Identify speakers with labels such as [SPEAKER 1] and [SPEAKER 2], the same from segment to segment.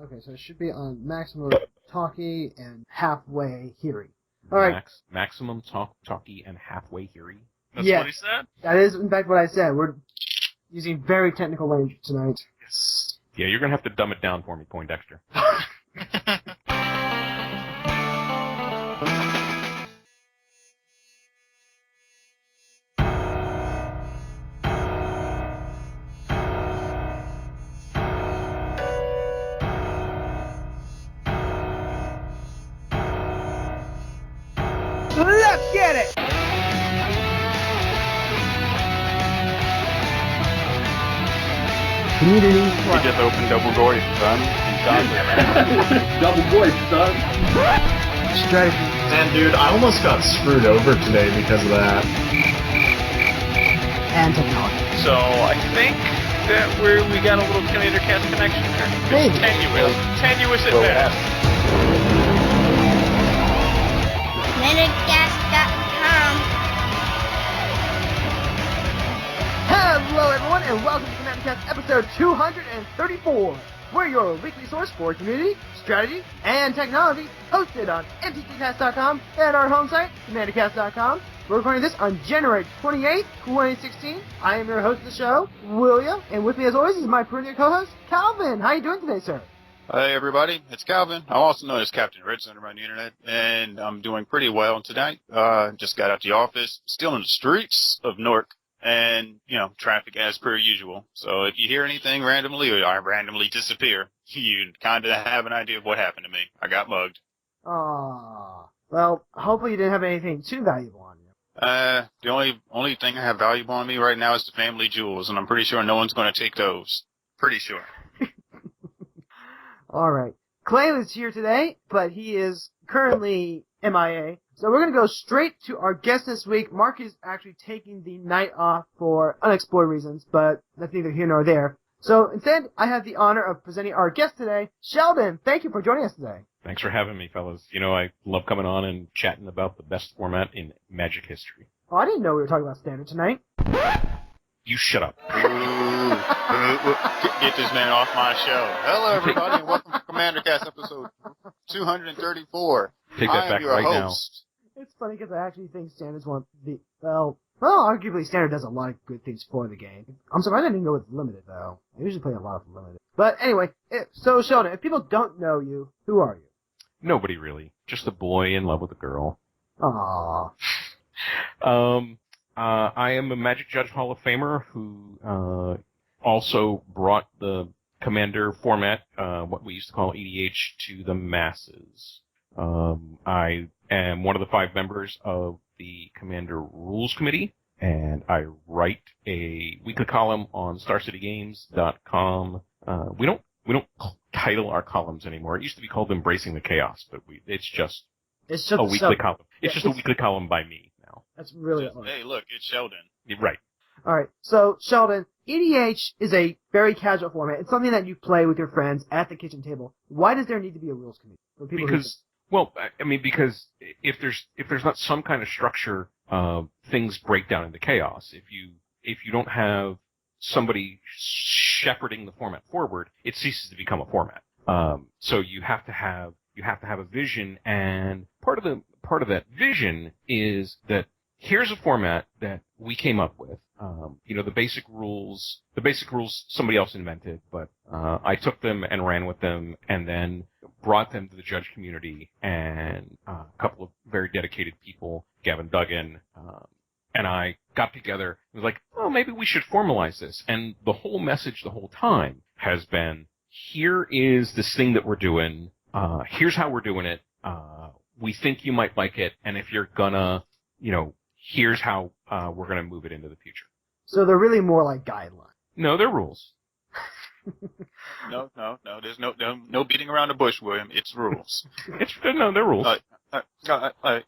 [SPEAKER 1] Okay, so it should be on maximum talkie and halfway hearing. All right.
[SPEAKER 2] Maximum talkie and halfway hearing.
[SPEAKER 3] That's what he said?
[SPEAKER 1] That is, in fact, what I said. We're using very technical language tonight.
[SPEAKER 3] Yes.
[SPEAKER 2] Yeah, you're going to have to dumb it down for me, Poindexter.
[SPEAKER 1] Let's get it! Community.
[SPEAKER 4] We just opened double voice, son.
[SPEAKER 5] Double voice, son.
[SPEAKER 1] Strategy.
[SPEAKER 6] And dude, I almost got screwed over today because of that.
[SPEAKER 1] And technology.
[SPEAKER 3] So I think that we got a little CommanderCast connection there.
[SPEAKER 1] Maybe.
[SPEAKER 3] Tenuous at best.
[SPEAKER 7] CommanderCast.com.
[SPEAKER 1] Hello, everyone, and welcome to CommanderCast episode 234. We're your weekly source for community, strategy, and technology, hosted on mtgcast.com and our home site, CommanderCast.com. We're recording this on January 28th, 2016. I am your host of the show, William, and with me, as always, is my perennial co-host, Calvin. How are you doing today, sir?
[SPEAKER 4] Hey, everybody. It's Calvin. I'm also known as Captain Redstone around the internet, and I'm doing pretty well tonight. Just got out the office, still in the streets of Newark, and, traffic as per usual. So if you hear anything randomly or I randomly disappear, you kind of have an idea of what happened to me. I got mugged.
[SPEAKER 1] Aww. Well, hopefully you didn't have anything too valuable on you.
[SPEAKER 4] The only thing I have valuable on me right now is the family jewels, and I'm pretty sure no one's going to take those. Pretty sure.
[SPEAKER 1] Alright. Clay is here today, but he is currently MIA. So we're going to go straight to our guest this week. Mark is actually taking the night off for unexplored reasons, but that's neither here nor there. So instead, I have the honor of presenting our guest today, Sheldon. Thank you for joining us today.
[SPEAKER 2] Thanks for having me, fellas. I love coming on and chatting about the best format in Magic history.
[SPEAKER 1] Oh, I didn't know we were talking about Standard tonight.
[SPEAKER 2] You shut up.
[SPEAKER 4] Get this man off my show. Hello, everybody, and welcome to CommanderCast episode 234.
[SPEAKER 2] Take that back right now.
[SPEAKER 1] It's funny because I actually think Standard's one of the, well, arguably Standard does a lot of good things for the game. I'm surprised I didn't go with Limited, though. I usually play a lot of Limited. But anyway, so Sheldon, if people don't know you, who are you?
[SPEAKER 2] Nobody really. Just a boy in love with a girl.
[SPEAKER 1] Aww.
[SPEAKER 2] I am a Magic Judge Hall of Famer who also brought the Commander format, what we used to call EDH, to the masses. I am one of the 5 members of the Commander Rules Committee, and I write a weekly column on StarCityGames.com. We don't title our columns anymore. It used to be called Embracing the Chaos, but it's just a weekly column. It's just a weekly column by me now.
[SPEAKER 1] That's really
[SPEAKER 4] Hey, look, it's Sheldon.
[SPEAKER 2] Right.
[SPEAKER 1] Alright, so Sheldon, EDH is a very casual format. It's something that you play with your friends at the kitchen table. Why does there need to be a rules committee? For people because if there's not some kind of structure, things break down into chaos. If you don't have somebody shepherding the format forward, it ceases to become a format. So you have to have a vision, and part of that vision is that here's a format that we came up with. The basic rules somebody else invented, but I took them and ran with them and then brought them to the judge community, and a couple of very dedicated people, Gavin Duggan, and I got together and was like, oh, maybe we should formalize this. And the whole message the whole time has been, here is this thing that we're doing, here's how we're doing it, we think you might like it, and if you're gonna, here's how we're going to move it into the future. So they're really more like guidelines.
[SPEAKER 2] No, they're rules.
[SPEAKER 4] No. There's no beating around the bush, William. It's rules.
[SPEAKER 2] They're rules.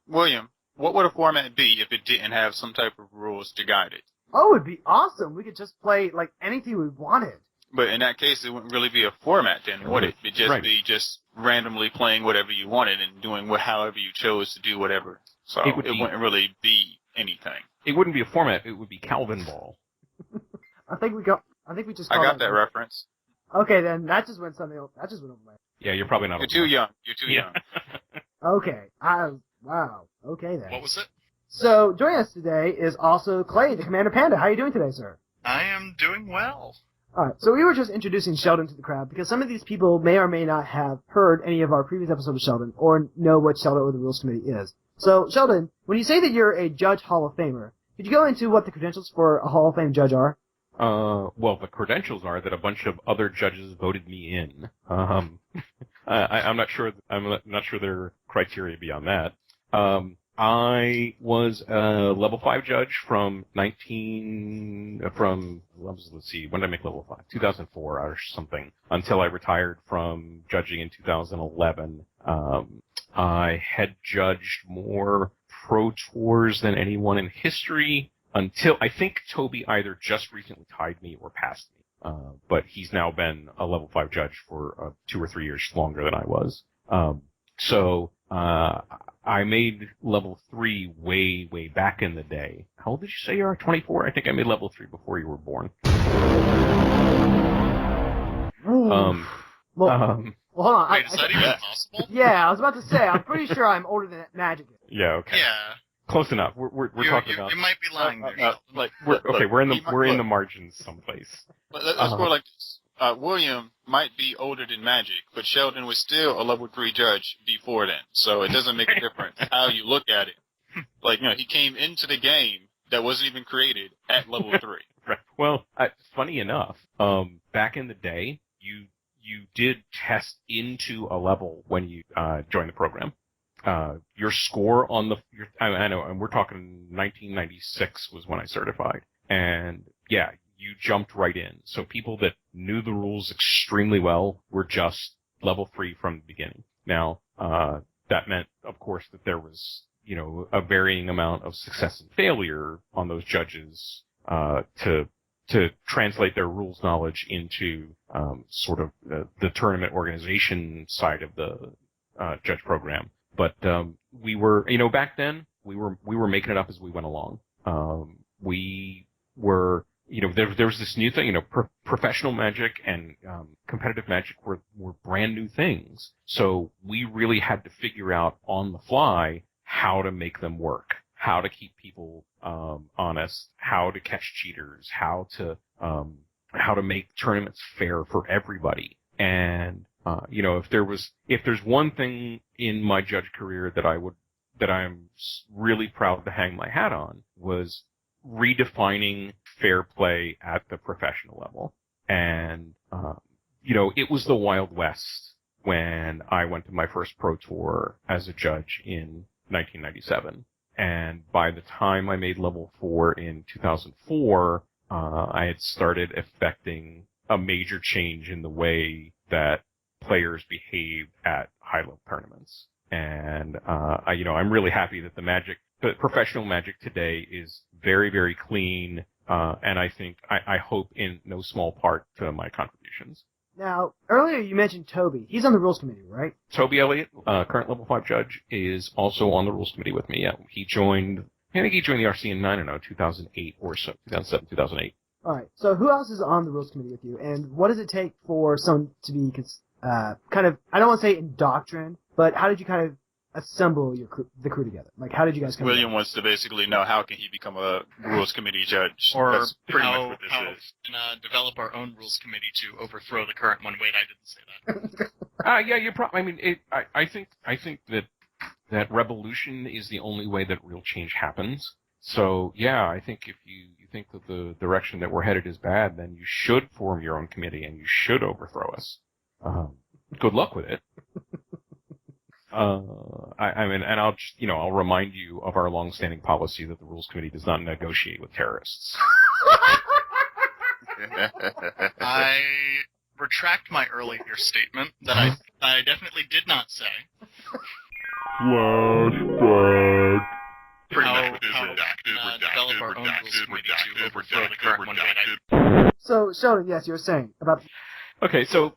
[SPEAKER 4] William, what would a format be if it didn't have some type of rules to guide it?
[SPEAKER 1] Oh, it'd be awesome. We could just play like anything we wanted.
[SPEAKER 4] But in that case, it wouldn't really be a format then, would it? It'd just be just randomly playing whatever you wanted and doing however you chose to do whatever. So it wouldn't really be anything.
[SPEAKER 2] It wouldn't be a format. It would be Calvin Ball.
[SPEAKER 1] I think we just.
[SPEAKER 4] I got that reference.
[SPEAKER 1] Okay, then that just went over my head.
[SPEAKER 2] Yeah, you're probably not.
[SPEAKER 4] You're too young. You're too young.
[SPEAKER 1] Okay. Wow. Okay then.
[SPEAKER 7] What was it?
[SPEAKER 1] So joining us today is also Clay, the Commander Panda. How are you doing today, sir?
[SPEAKER 7] I am doing well.
[SPEAKER 1] Alright, so we were just introducing Sheldon to the crowd because some of these people may or may not have heard any of our previous episodes of Sheldon or know what Sheldon or the Rules Committee is. So, Sheldon, when you say that you're a Judge Hall of Famer, could you go into what the credentials for a Hall of Fame judge are?
[SPEAKER 2] Well, the credentials are that a bunch of other judges voted me in. I'm not sure. I'm not sure there are criteria beyond that. I was a level 5 judge from let's see, when did I make level 5? 2004 or something, until I retired from judging in 2011. I had judged more Pro Tours than anyone in history until I think Toby either just recently tied me or passed me. But he's now been a level 5 judge for 2 or 3 years longer than I was. I made level 3 way back in the day. How old did you say you are? 24? I think I made level 3 before you were born.
[SPEAKER 1] Well, hold on.
[SPEAKER 7] Wait, is that even possible?
[SPEAKER 1] Yeah, I was about to say, I'm pretty sure I'm older than Magic is.
[SPEAKER 2] Yeah, okay.
[SPEAKER 7] Yeah.
[SPEAKER 2] Close enough. We're talking about.
[SPEAKER 7] You might be lying there.
[SPEAKER 2] We're in the margins someplace.
[SPEAKER 4] Let's go like this. William might be older than Magic, but Sheldon was still a level 3 judge before then, so it doesn't make a difference how you look at it. Like, he came into the game that wasn't even created at level 3.
[SPEAKER 2] Right. Well, funny enough, back in the day, you did test into a level when you joined the program. Your score on I know, and we're talking 1996 was when I certified, and yeah, you jumped right in. So people that knew the rules extremely well were just level 3 from the beginning. Now, that meant, of course, that there was, a varying amount of success and failure on those judges, to translate their rules knowledge into, sort of the tournament organization side of the, judge program. But, we were, back then, we were making it up as we went along. We were, there was this new thing, professional Magic and competitive Magic were brand new things. So we really had to figure out on the fly how to make them work, how to keep people honest, how to catch cheaters, how to make tournaments fair for everybody. And if there's one thing in my judge career that I'm really proud to hang my hat on was redefining fair play at the professional level. And, it was the Wild West when I went to my first Pro Tour as a judge in 1997. And by the time I made level 4 in 2004, I had started affecting a major change in the way that players behaved at high-level tournaments. And, I'm really happy that the professional Magic today is very, very clean, and I hope in no small part to my contributions.
[SPEAKER 1] Now, earlier you mentioned Toby. He's on the Rules Committee, right?
[SPEAKER 2] Toby Elliott, current level 5 judge, is also on the Rules Committee with me. Yeah, I think he joined the RC in 2008 or so, 2007, 2008.
[SPEAKER 1] Alright, so who else is on the Rules Committee with you, and what does it take for someone to be kind of, I don't want to say indoctrined, but how did you kind of assemble the crew together? Like, how did you guys come
[SPEAKER 4] William
[SPEAKER 1] together?
[SPEAKER 4] wants to basically know how can he become a rules committee judge.
[SPEAKER 7] Or
[SPEAKER 4] That's pretty
[SPEAKER 7] how
[SPEAKER 4] much what this is.
[SPEAKER 7] we can develop our own rules committee to overthrow the current one. Wait, I didn't say that.
[SPEAKER 2] Yeah, you probably. I mean, I think that revolution is the only way that real change happens. So yeah, I think if you think that the direction that we're headed is bad, then you should form your own committee and you should overthrow us. Good luck with it. And I'll just, I'll remind you of our long-standing policy that the Rules Committee does not negotiate with terrorists.
[SPEAKER 7] I retract my earlier statement that I definitely did not say.
[SPEAKER 6] Flashback.
[SPEAKER 4] Pretty much
[SPEAKER 7] How
[SPEAKER 4] what this is.
[SPEAKER 7] develop our own rules committee to overthrow the current one. Wait,
[SPEAKER 1] So, Sheldon, yes, you were saying about...
[SPEAKER 2] Okay, so,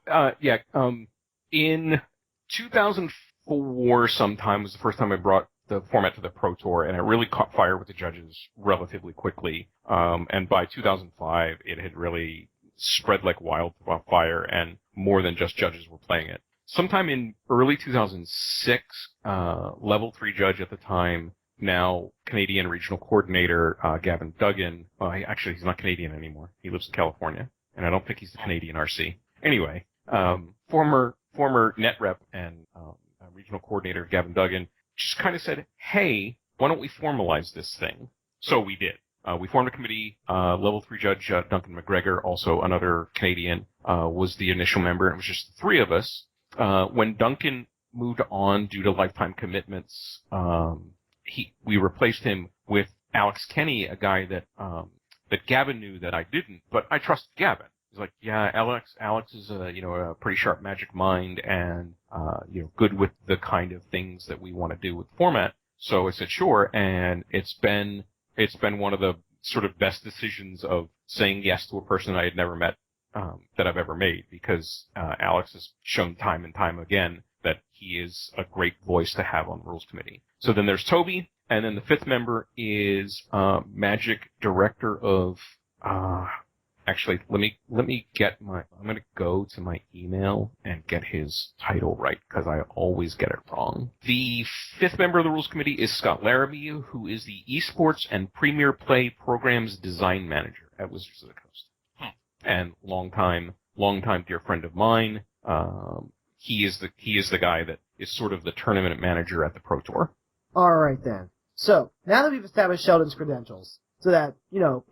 [SPEAKER 2] in 2004 sometime was the first time I brought the format to the Pro Tour, and it really caught fire with the judges relatively quickly. And by 2005, it had really spread like wildfire, and more than just judges were playing it. Sometime in early 2006, level 3 judge at the time, now Canadian regional coordinator, Gavin Duggan, actually he's not Canadian anymore. He lives in California, and I don't think he's the Canadian RC. Anyway, former net rep and regional coordinator Gavin Duggan just kind of said, hey, why don't we formalize this thing? So we did. We formed a committee. Level 3 judge Duncan McGregor, also another Canadian, was the initial member. It was just the three of us. When Duncan moved on due to lifetime commitments, we replaced him with Alex Kenny, a guy that Gavin knew that I didn't, but I trusted Gavin. He's like, yeah, Alex is a pretty sharp magic mind and good with the kind of things that we want to do with the format. So I said sure, and it's been one of the sort of best decisions of saying yes to a person I had never met that I've ever made, because Alex has shown time and time again that he is a great voice to have on the Rules Committee. So then there's Toby, and then the fifth member is Magic Director of. Actually, let me get I'm going to go to my email and get his title right, because I always get it wrong. The fifth member of the Rules Committee is Scott Larrabee, who is the Esports and Premier Play Programs Design Manager at Wizards of the Coast. And longtime dear friend of mine. He is the guy that is sort of the tournament manager at the Pro Tour.
[SPEAKER 1] All right then. So now that we've established Sheldon's credentials, so that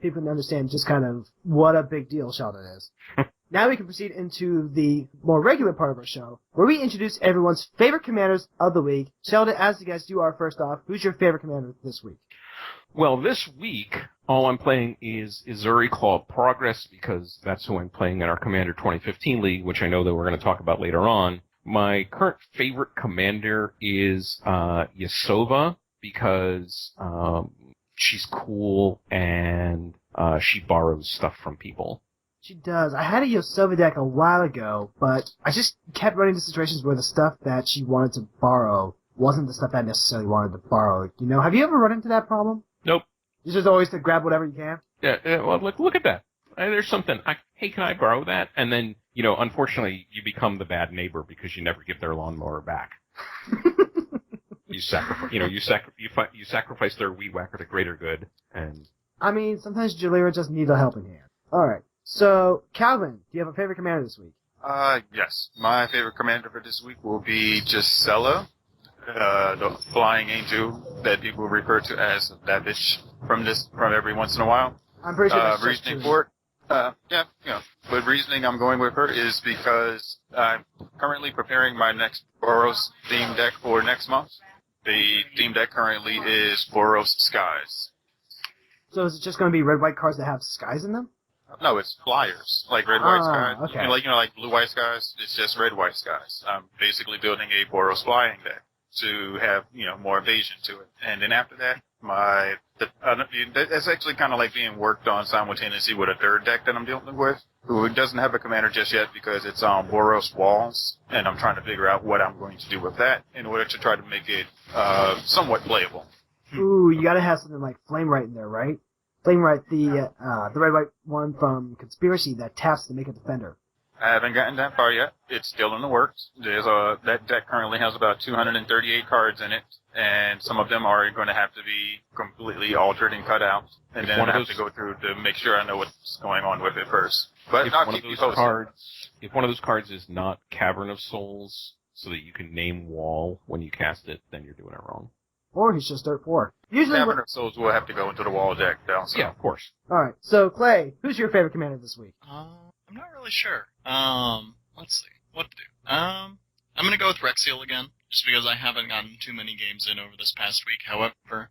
[SPEAKER 1] people can understand just kind of what a big deal Sheldon is. Now we can proceed into the more regular part of our show, where we introduce everyone's favorite commanders of the week. Sheldon, as the guest, you are first off. Who's your favorite commander this week?
[SPEAKER 2] Well, this week, all I'm playing is Izuri Claw Progress, because that's who I'm playing in our Commander 2015 League, which I know that we're going to talk about later on. My current favorite commander is Yasova, because she's cool and she borrows stuff from people.
[SPEAKER 1] She does. I had a Yasova deck a while ago, but I just kept running into situations where the stuff that she wanted to borrow wasn't the stuff I necessarily wanted to borrow. Have you ever run into that problem?
[SPEAKER 2] Nope.
[SPEAKER 1] It's just always to grab whatever you can?
[SPEAKER 2] Yeah, well, look at that. There's something. Hey, can I borrow that? And then, unfortunately, you become the bad neighbor because you never give their lawnmower back. You sacrifice their weed whacker to greater good, and.
[SPEAKER 1] I mean, sometimes Jalira just needs a helping hand. All right. So, Calvin, do you have a favorite commander this week?
[SPEAKER 4] Yes. My favorite commander for this week will be Gisela, the flying angel that people refer to as that bitch from every once in a while.
[SPEAKER 1] I'm pretty sure that's
[SPEAKER 4] reasoning for it. But reasoning I'm going with her is because I'm currently preparing my next Boros theme deck for next month. The theme deck currently is Boros Skies.
[SPEAKER 1] So is it just going to be red-white cards that have skies in them?
[SPEAKER 4] No, it's flyers, like red-white skies.
[SPEAKER 1] Okay.
[SPEAKER 4] Like blue-white skies. It's just red-white skies. I'm basically building a Boros flying deck to have, more evasion to it. And then after that, that's actually kind of like being worked on simultaneously with a third deck that I'm dealing with, who doesn't have a commander just yet because it's on Boros Walls, and I'm trying to figure out what I'm going to do with that in order to try to make it somewhat playable.
[SPEAKER 1] Ooh, you gotta have something like Flamewright in there, right? Flamewright, the red-white one from Conspiracy that taps to make a defender.
[SPEAKER 4] I haven't gotten that far yet. It's still in the works. That deck currently has about 238 cards in it, and some of them are going to have to be completely altered and cut out. And then I have to go through to make sure I know what's going on with it first. But I'll keep you posted.
[SPEAKER 2] If one of those cards is not Cavern of Souls, so that you can name Wall when you cast it, then you're doing it wrong.
[SPEAKER 1] Or he's just dirt poor. Usually,
[SPEAKER 4] Cavern of Souls will have to go into the wall deck, though. So.
[SPEAKER 2] Yeah, of course.
[SPEAKER 1] All right. So, Clay, who's your favorite commander this week?
[SPEAKER 7] I'm not really sure. Let's see. What to do? I'm gonna go with Rexiel again, just because I haven't gotten too many games in over this past week. However,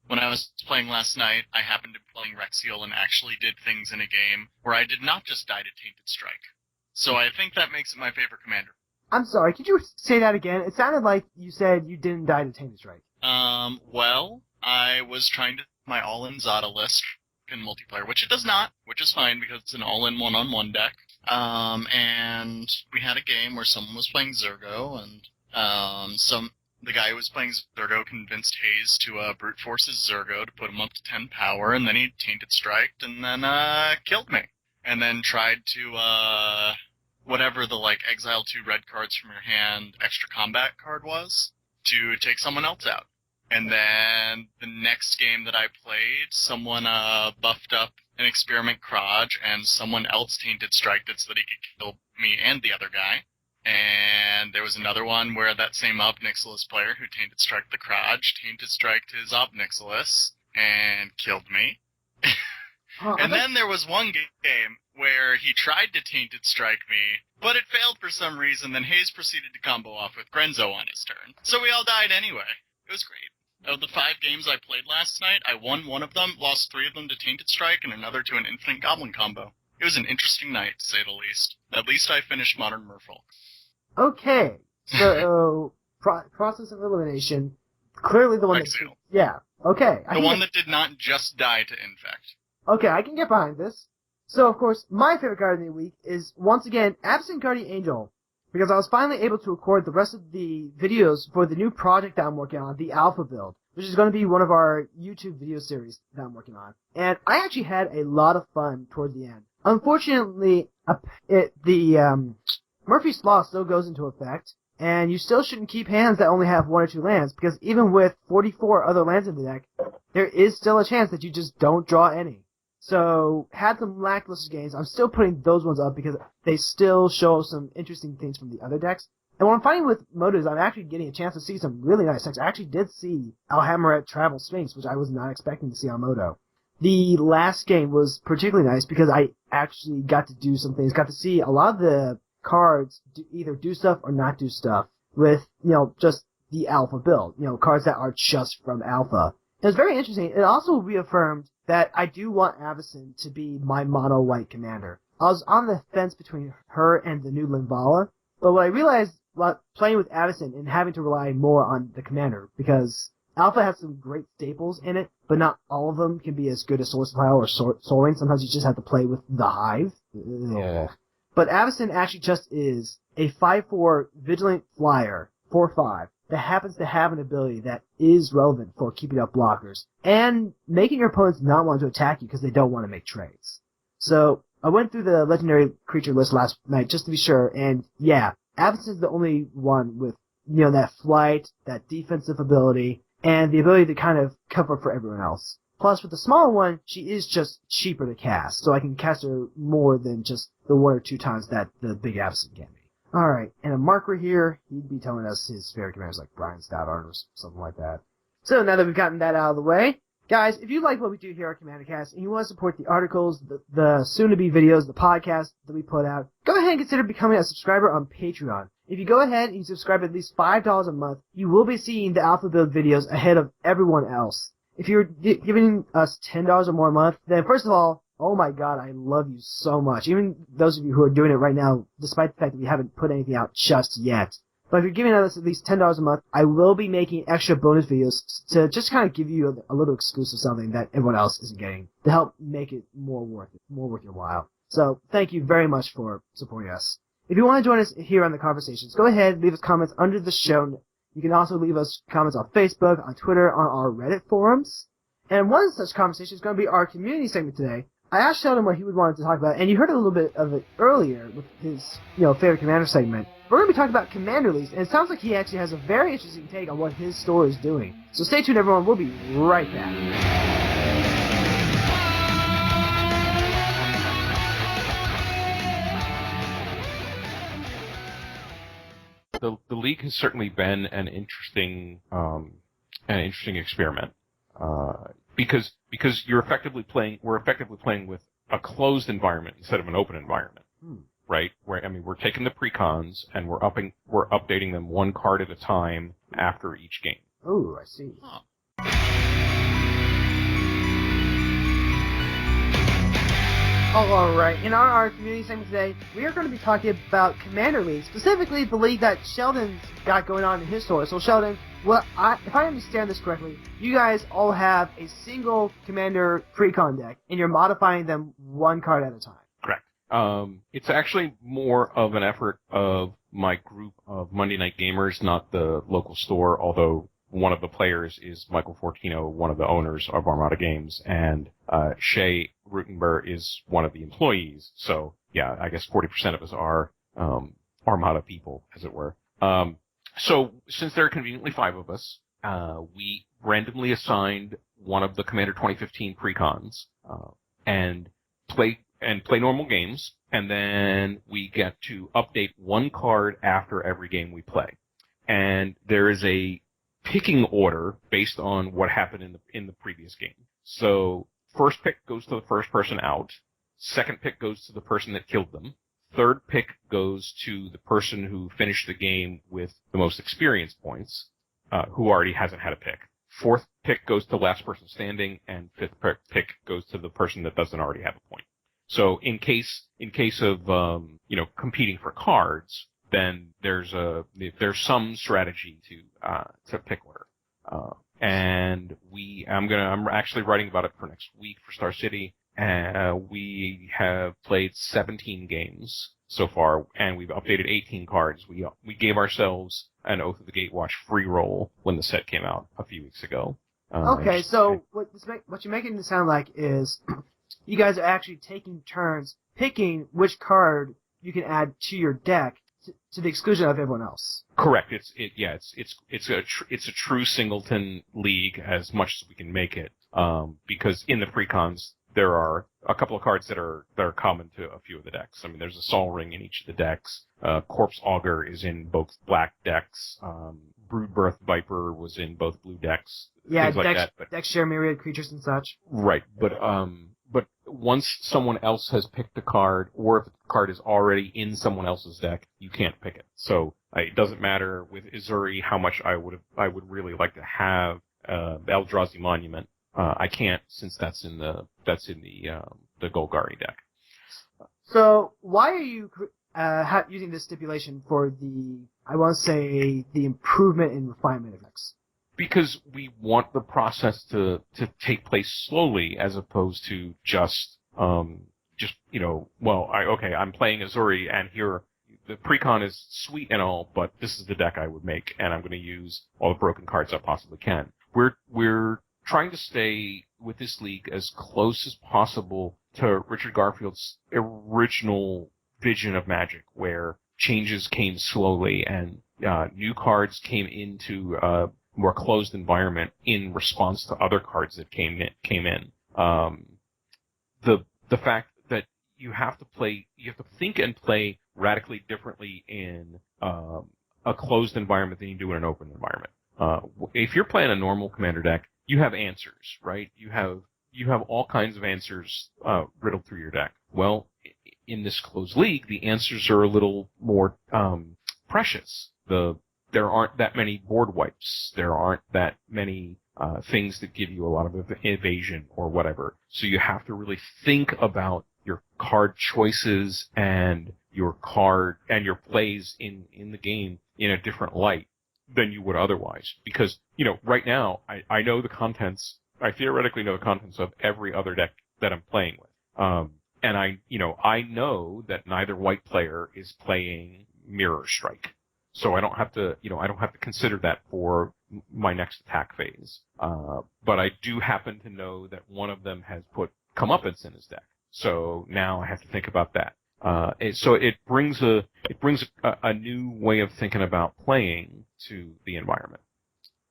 [SPEAKER 7] when I was playing last night, I happened to be playing Rexiel and actually did things in a game where I did not just die to Tainted Strike. So I think that makes it my favorite commander.
[SPEAKER 1] I'm sorry, could you say that again? It sounded like you said you didn't die to Tainted Strike.
[SPEAKER 7] Well, I was trying to my all-in Zada list in multiplayer, which it does not, which is fine because it's an all-in one-on-one deck. And we had a game where someone was playing Zergo, and the guy who was playing Zergo convinced Hayes to brute force his Zergo to put him up to 10 power, and then he Tainted Striked and then killed me. and then tried to, whatever the, exile 2 red cards from your hand extra combat card was, to take someone else out. And then the next game that I played, someone buffed up an experiment Kraj, and someone else tainted striked it so that he could kill me and the other guy. And there was another one where that same Obnixilis player who tainted striked the Kraj, tainted striked his Obnixilis, and killed me. And then there was one game where he tried to tainted strike me, but it failed for some reason, then Hayes proceeded to combo off with Grenzo on his turn. So we all died anyway. It was great. Of the 5 games I played last night, I won one of them, lost 3 of them to Tainted Strike, and another to an Infinite Goblin combo. It was an interesting night, to say the least. At least I finished Modern Merfolk.
[SPEAKER 1] Okay, so process of elimination. Clearly the one
[SPEAKER 7] Exile.
[SPEAKER 1] Yeah, okay.
[SPEAKER 7] The one that did not just die to Infect.
[SPEAKER 1] Okay, I can get behind this. So, of course, my favorite card of the week is, once again, Absent Guardian Angel. Because I was finally able to record the rest of the videos for the new project that I'm working on, the Alpha Build, which is going to be one of our YouTube video series that I'm working on. And I actually had a lot of fun towards the end. Unfortunately, Murphy's Law still goes into effect, and you still shouldn't keep hands that only have 1 or 2 lands, because even with 44 other lands in the deck, there is still a chance that you just don't draw any. So, had some lackluster games. I'm still putting those ones up because they still show some interesting things from the other decks. And what I'm finding with Motos, I'm actually getting a chance to see some really nice decks. I actually did see Alhammarette Travel Sphinx, which I was not expecting to see on Moto. The last game was particularly nice because I actually got to do some things. Got to see a lot of the cards either do stuff or not do stuff with, just the Alpha build. Cards that are just from Alpha. It was very interesting. It also reaffirmed that I do want Avacyn to be my mono-white commander. I was on the fence between her and the new Linvala, but what I realized while playing with Avacyn and having to rely more on the commander, because Alpha has some great staples in it, but not all of them can be as good as Source of Power or Soul Ring. Sometimes you just have to play with the Hive. Yeah. But Avacyn actually just is a 5/4 Vigilant Flyer, 4/5, that happens to have an ability that is relevant for keeping up blockers and making your opponents not want to attack you because they don't want to make trades. So I went through the legendary creature list last night just to be sure, and yeah, Avacyn's the only one with, that flight, that defensive ability, and the ability to kind of cover for everyone else. Plus, with the smaller one, she is just cheaper to cast, so I can cast her more than just the 1 or 2 times that the big Avacyn can be. Alright, and a marker here, he'd be telling us his favorite commanders like Brian Stoudart or something like that. So now that we've gotten that out of the way, guys, if you like what we do here at CommanderCast and you want to support the articles, the soon-to-be videos, the podcast that we put out, go ahead and consider becoming a subscriber on Patreon. If you go ahead and you subscribe at least $5 a month, you will be seeing the Alpha Build videos ahead of everyone else. If you're giving us $10 or more a month, then first of all, oh my god, I love you so much. Even those of you who are doing it right now, despite the fact that we haven't put anything out just yet. But if you're giving us at least $10 a month, I will be making extra bonus videos to just kind of give you a little exclusive something that everyone else isn't getting to help make it more worth your while. So, thank you very much for supporting us. If you want to join us here on the conversations, go ahead and leave us comments under the show. You can also leave us comments on Facebook, on Twitter, on our Reddit forums. And one such conversation is going to be our community segment today. I asked Sheldon what he would want to talk about, and you heard a little bit of it earlier with his, favorite commander segment. We're going to be talking about commander leagues, and it sounds like he actually has a very interesting take on what his store is doing. So stay tuned, everyone. We'll be right back.
[SPEAKER 2] The league has certainly been an interesting experiment. Because we're effectively playing with a closed environment instead of an open environment, right? We're taking the precons and we're updating them 1 card at a time after each game.
[SPEAKER 1] Oh, I see. Huh. All right. In our community segment today, we are going to be talking about Commander League, specifically the league that Sheldon's got going on in his store. So, Sheldon, if I understand this correctly, you guys all have a single Commander Precon deck, and you're modifying them 1 card at a time.
[SPEAKER 2] Correct. It's actually more of an effort of my group of Monday Night Gamers, not the local store, although one of the players is Michael Fortino, one of the owners of Armada Games, and Shay Rutenberg is one of the employees. So, yeah, I guess 40% of us are Armada people, as it were. So, since there are conveniently 5 of us, we randomly assigned one of the Commander 2015 precons and play normal games, and then we get to update one card after every game we play. And there is a picking order based on what happened in the previous game. So first pick goes to the first person out. Second pick goes to the person that killed them. Third pick goes to the person who finished the game with the most experience points, who already hasn't had a pick. Fourth pick goes to last person standing, and fifth pick goes to the person that doesn't already have a point. So in case of competing for cards, then there's some strategy to pick order. And I'm actually writing about it for next week for Star City. We have played 17 games so far, and we've updated 18 cards. We gave ourselves an Oath of the Gatewatch free roll when the set came out a few weeks ago.
[SPEAKER 1] Okay, so what you're making it sound like is you guys are actually taking turns picking which card you can add to your deck to the exclusion of everyone else.
[SPEAKER 2] Correct. It's a true singleton league as much as we can make it. Because in the precons there are a couple of cards that are common to a few of the decks. I mean, there's a Sol Ring in each of the decks. Corpse Augur is in both black decks. Broodbirth Viper was in both blue decks.
[SPEAKER 1] Yeah,
[SPEAKER 2] things like that.
[SPEAKER 1] Decks share myriad creatures and such.
[SPEAKER 2] Right, but once someone else has picked a card, or if the card is already in someone else's deck, you can't pick it. So it doesn't matter with Izuri how much I would really like to have Eldrazi Monument. I can't, since that's in the Golgari deck.
[SPEAKER 1] So why are you using this stipulation for the improvement and refinement of decks?
[SPEAKER 2] Because we want the process to take place slowly, as opposed to I'm playing Azuri, and here the precon is sweet and all, but this is the deck I would make, and I'm going to use all the broken cards I possibly can. We're trying to stay with this league as close as possible to Richard Garfield's original vision of Magic, where changes came slowly and new cards came into more closed environment in response to other cards that came in. The fact that you have to think and play radically differently in a closed environment than you do in an open environment. If you're playing a normal commander deck, you have answers, right? You have all kinds of answers riddled through your deck. Well, in this closed league, the answers are a little more precious. There aren't that many board wipes. There aren't that many things that give you a lot of evasion or whatever. So you have to really think about your card choices and your plays in the game in a different light than you would otherwise. Because, right now, I know the contents, I theoretically know the contents of every other deck that I'm playing with. And I know that neither white player is playing Mirror Strike. So I don't have to consider that for my next attack phase. But I do happen to know that one of them has put Comeuppance in his deck. So now I have to think about that. So it brings a new way of thinking about playing to the environment.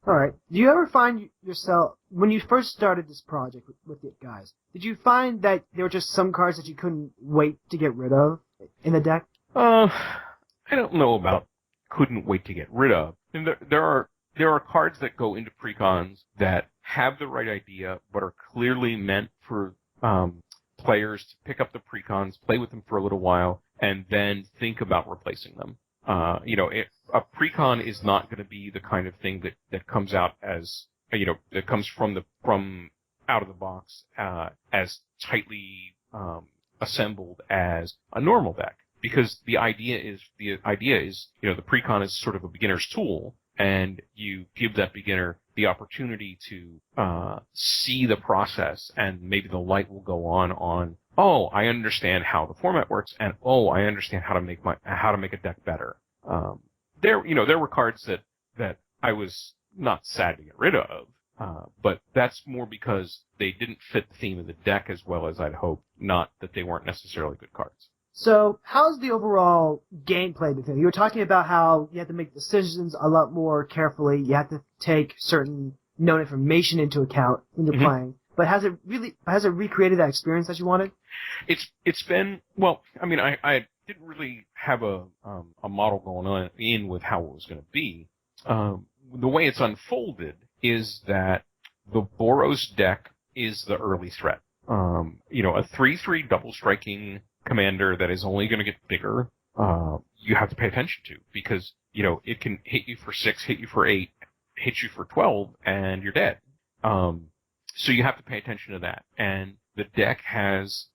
[SPEAKER 1] All right. Do you ever find yourself, when you first started this project with the guys, did you find that there were just some cards that you couldn't wait to get rid of in the deck?
[SPEAKER 2] I don't know about couldn't wait to get rid of. And there are cards that go into precons that have the right idea, but are clearly meant for players to pick up the precons, play with them for a little while, and then think about replacing them. A precon is not going to be the kind of thing that comes out as, that comes from out of the box as tightly assembled as a normal deck. Because the idea is, the precon is sort of a beginner's tool, and you give that beginner the opportunity to see the process, and maybe the light will go on, oh, I understand how the format works, and oh, I understand how to make a deck better. There were cards that I was not sad to get rid of, but that's more because they didn't fit the theme of the deck as well as I'd hoped, not that they weren't necessarily good cards.
[SPEAKER 1] So, how's the overall gameplay been? You were talking about how you have to make decisions a lot more carefully. You have to take certain known information into account when you're playing. But has it recreated that experience that you wanted?
[SPEAKER 2] It's been, well, I mean, I didn't really have a model going on in with how it was going to be. The way it's unfolded is that the Boros deck is the early threat. A 3/3 double striking commander that is only going to get bigger, you have to pay attention to, because, it can hit you for 6, hit you for 8, hit you for 12, and you're dead. So you have to pay attention to that. And the deck has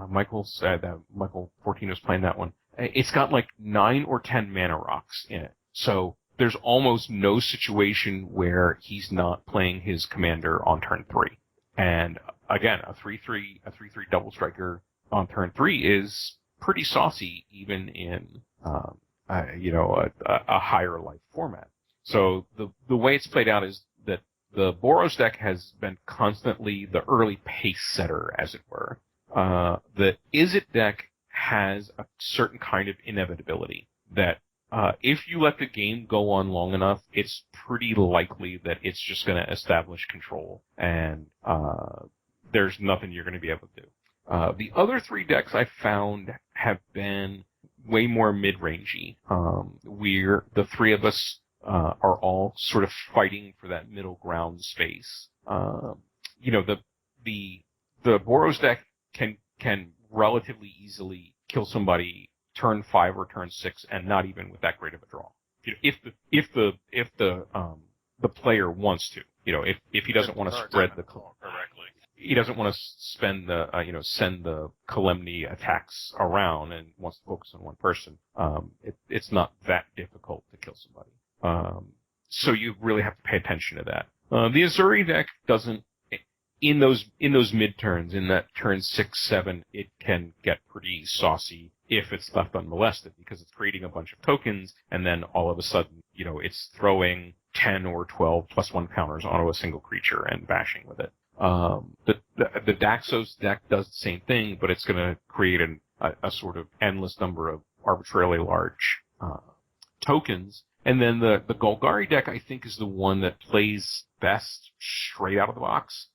[SPEAKER 2] Michael said that Michael Fortino's playing that one. It's got like 9 or 10 mana rocks in it. So there's almost no situation where he's not playing his commander on turn 3. And again, a 3/3 double striker on turn 3 is pretty saucy, even in a higher life format. So the way it's played out is that the Boros deck has been constantly the early pace setter, as it were. The Izzet deck has a certain kind of inevitability that if you let the game go on long enough, it's pretty likely that it's just going to establish control, and there's nothing you're going to be able to do. The other 3 decks I found have been way more mid-rangey. We're the 3 of us are all sort of fighting for that middle ground space. The Boros deck can relatively easily kill somebody turn 5 or turn 6, and not even with that great of a draw. If the player wants to, if he doesn't want to spread the
[SPEAKER 4] correctly.
[SPEAKER 2] He doesn't want to spend send the Calamity attacks around and wants to focus on one person. It's not that difficult to kill somebody. So you really have to pay attention to that. The Azuri deck doesn't, in those mid-turns, in that turn 6, 7, it can get pretty saucy if it's left unmolested, because it's creating a bunch of tokens, and then all of a sudden, it's throwing 10 or 12 +1 counters onto a single creature and bashing with it. The Daxos deck does the same thing, but it's going to create a sort of endless number of arbitrarily large tokens. And then the Golgari deck, I think, is the one that plays best straight out of the box,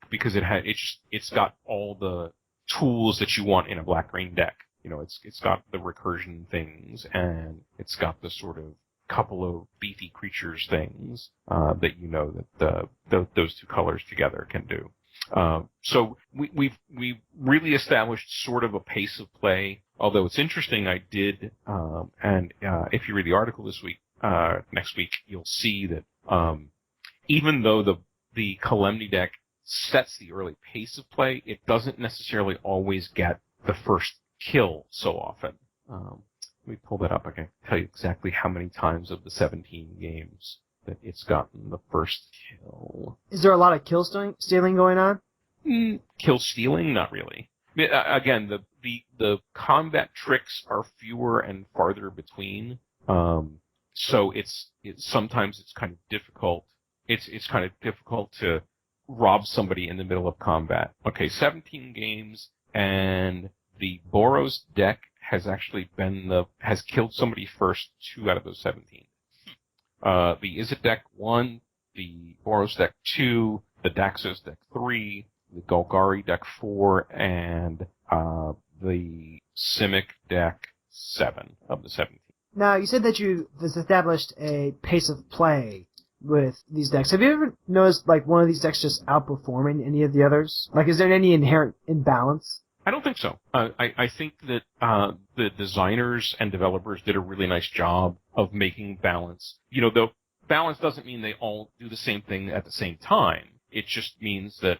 [SPEAKER 2] because it's got all the tools that you want in a black-green deck. It's got the recursion things, and it's got the sort of couple of beefy creatures things that those 2 colors together can do. So we've really established sort of a pace of play. Although it's interesting, I did, and if you read the article next week, you'll see that even though the Calamity deck sets the early pace of play, it doesn't necessarily always get the first kill so often. Let me pull that up. I can tell you exactly how many times of the 17 games that it's gotten the first kill.
[SPEAKER 1] Is there a lot of kill stealing going on?
[SPEAKER 2] Kill stealing? Not really. Again, the combat tricks are fewer and farther between. So sometimes it's kind of difficult. It's kind of difficult to rob somebody in the middle of combat. Okay, 17 games, and the Boros deck has actually has killed somebody first 2 out of those 17. The Izzet deck 1, the Boros deck 2, the Daxos deck 3, the Golgari deck 4, and the Simic deck 7 of the 17.
[SPEAKER 1] Now, you said that you established a pace of play with these decks. Have you ever noticed, one of these decks just outperforming any of the others? Is there any inherent imbalance?
[SPEAKER 2] I don't think so. I think that the designers and developers did a really nice job of making balance. Though balance doesn't mean they all do the same thing at the same time. It just means that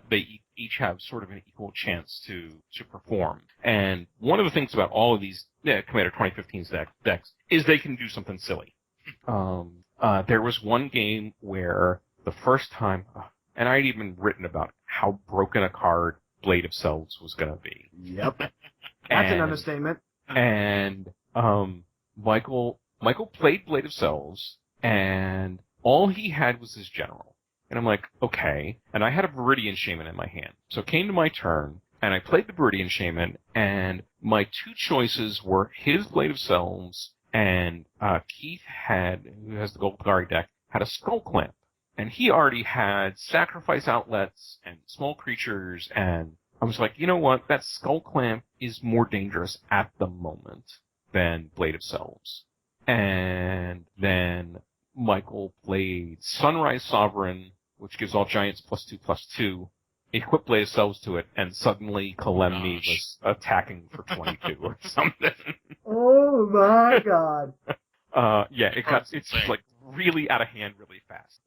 [SPEAKER 2] they each have sort of an equal chance to perform. And one of the things about all of these Commander 2015's decks is they can do something silly. There was one game where the first time, and I'd even written about how broken a card Blade of Selves was going to be.
[SPEAKER 1] Yep. That's an understatement.
[SPEAKER 2] And Michael played Blade of Selves, and all he had was his general. And I'm like, okay. And I had a Viridian Shaman in my hand. So it came to my turn, and I played the Viridian Shaman, and my two choices were his Blade of Selves, and Keith who has the Golgari deck, had a Skull Clamp. And he already had Sacrifice Outlets and Small Creatures, and I was like, you know what? That Skull Clamp is more dangerous at the moment than Blade of Selves. And then Michael played Sunrise Sovereign, which gives all giants +2/+2, equipped Blade of Selves to it, and suddenly Calamity was attacking for 22 or something.
[SPEAKER 1] Oh my god.
[SPEAKER 2] It's like really out of hand really fast.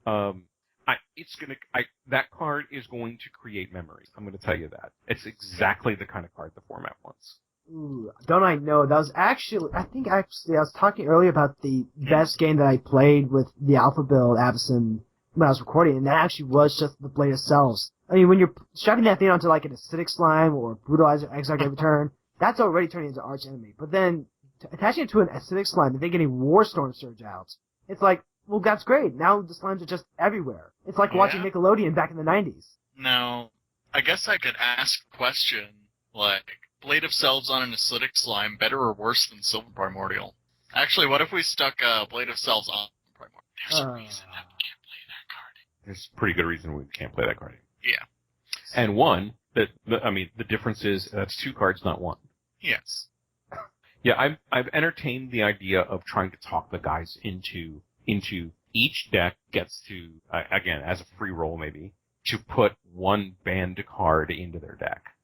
[SPEAKER 2] That card is going to create memories. I'm going to tell you that. It's exactly the kind of card the format wants.
[SPEAKER 1] Ooh, don't I know? That was I was talking earlier about the best game that I played with the Alpha Build Abyssin when I was recording, and that actually was just the Blade of Selves. I mean, when you're strapping that thing onto like an Acidic Slime or Brutalizer Exarch every turn, that's already turning into arch enemy. But then attaching it to an Acidic Slime and then getting Warstorm Surge out, it's like, well, that's great. Now the slimes are just everywhere. It's like watching Nickelodeon back in the 90s.
[SPEAKER 7] Now, I guess I could ask a question, like, Blade of Selves on an Acidic Slime better or worse than Silver Primordial? Actually, what if we stuck Blade of Selves on Primordial? There's a reason that we can't play that card.
[SPEAKER 2] There's a pretty good reason we can't play that card.
[SPEAKER 7] Yeah.
[SPEAKER 2] And the difference is that's two cards, not one.
[SPEAKER 7] Yes.
[SPEAKER 2] Yeah, I've entertained the idea of trying to talk the guys into each deck gets to, again, as a free roll maybe, to put one banned card into their deck.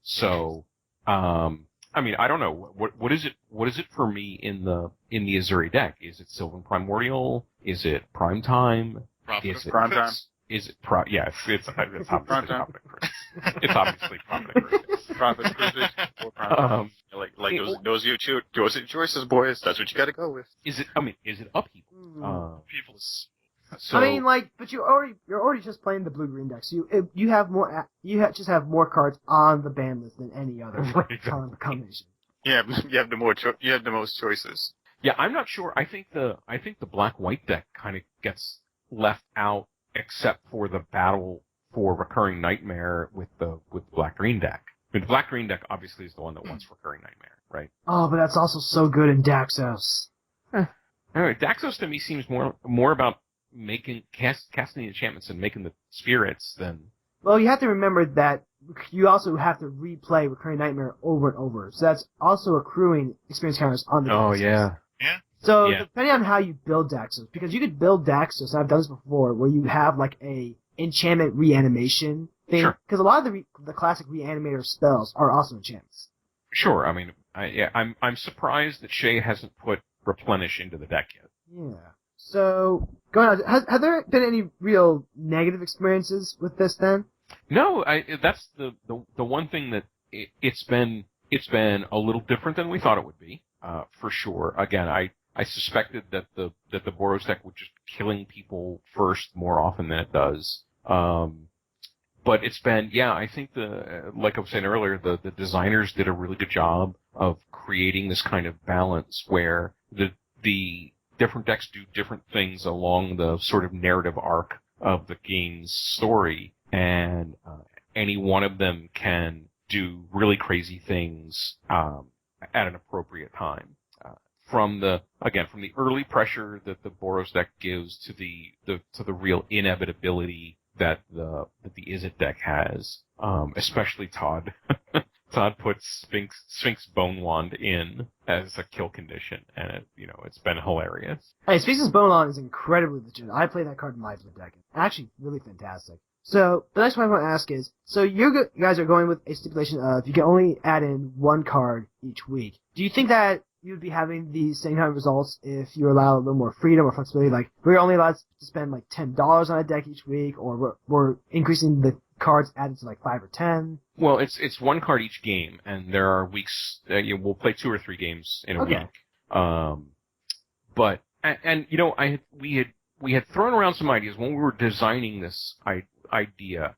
[SPEAKER 2] So, I don't know. What is it for me in the Azuri deck? Is it Sylvan Primordial? Is it Primetime?
[SPEAKER 4] Primetime.
[SPEAKER 2] Is it it's obviously Prophet Chris. It's obviously Prophet Chris.
[SPEAKER 4] Prophet Chris or Primetime. Those are your choices, boys. That's what you got to go with.
[SPEAKER 2] Is it Upheaval?
[SPEAKER 7] People's.
[SPEAKER 2] So,
[SPEAKER 1] I mean, but you're already just playing the blue-green deck, so you have more, just have more cards on the ban list than any other combination.
[SPEAKER 4] Yeah, you have the most choices.
[SPEAKER 2] Yeah, I'm not sure. I think the black-white deck kind of gets left out, except for the battle for Recurring Nightmare with the black-green deck. I mean, the black-green deck obviously is the one that wants Recurring Nightmare, right?
[SPEAKER 1] Oh, but that's also so good in Daxos.
[SPEAKER 2] Anyway, Daxos to me seems more about casting the enchantments and making the spirits than...
[SPEAKER 1] Well, you have to remember that you also have to replay Recurring Nightmare over and over. So that's also accruing experience counters on the Daxos.
[SPEAKER 2] Oh, yeah.
[SPEAKER 7] Yeah.
[SPEAKER 1] So, depending on how you build Daxos, because you could build Daxos, and I've done this before, where you have like a enchantment reanimation thing.
[SPEAKER 2] Sure.
[SPEAKER 1] Because a lot of the classic reanimator spells are also enchantments.
[SPEAKER 2] Sure, I mean, I'm surprised that Shay hasn't put Replenish into the deck yet.
[SPEAKER 1] Yeah. So, going on, have there been any real negative experiences with this then?
[SPEAKER 2] No, that's the one thing that it's been a little different than we thought it would be, for sure. Again, I suspected that the Boros deck would just be killing people first more often than it does. But it's been, I think like I was saying earlier, the designers did a really good job of creating this kind of balance where the different decks do different things along the sort of narrative arc of the game's story, and any one of them can do really crazy things at an appropriate time. From the early pressure that the Boros deck gives to the real inevitability that the Izzet deck has, especially Todd. Todd puts Sphinx Bone Wand in as a kill condition, and it's been hilarious.
[SPEAKER 1] Hey, Sphinx's Bone Wand is incredibly legit. I play that card in my deck. Actually, really fantastic. So, the next one I want to ask is, so you guys are going with a stipulation of you can only add in one card each week. Do you think that you would be having the same kind of results if you allow a little more freedom or flexibility? Like, we're only allowed to spend like $10 on a deck each week, or we're increasing the cards added to like 5 or 10?
[SPEAKER 2] Well, it's one card each game, and there are weeks we'll play 2 or 3 games in a week. But we had thrown around some ideas when we were designing this idea.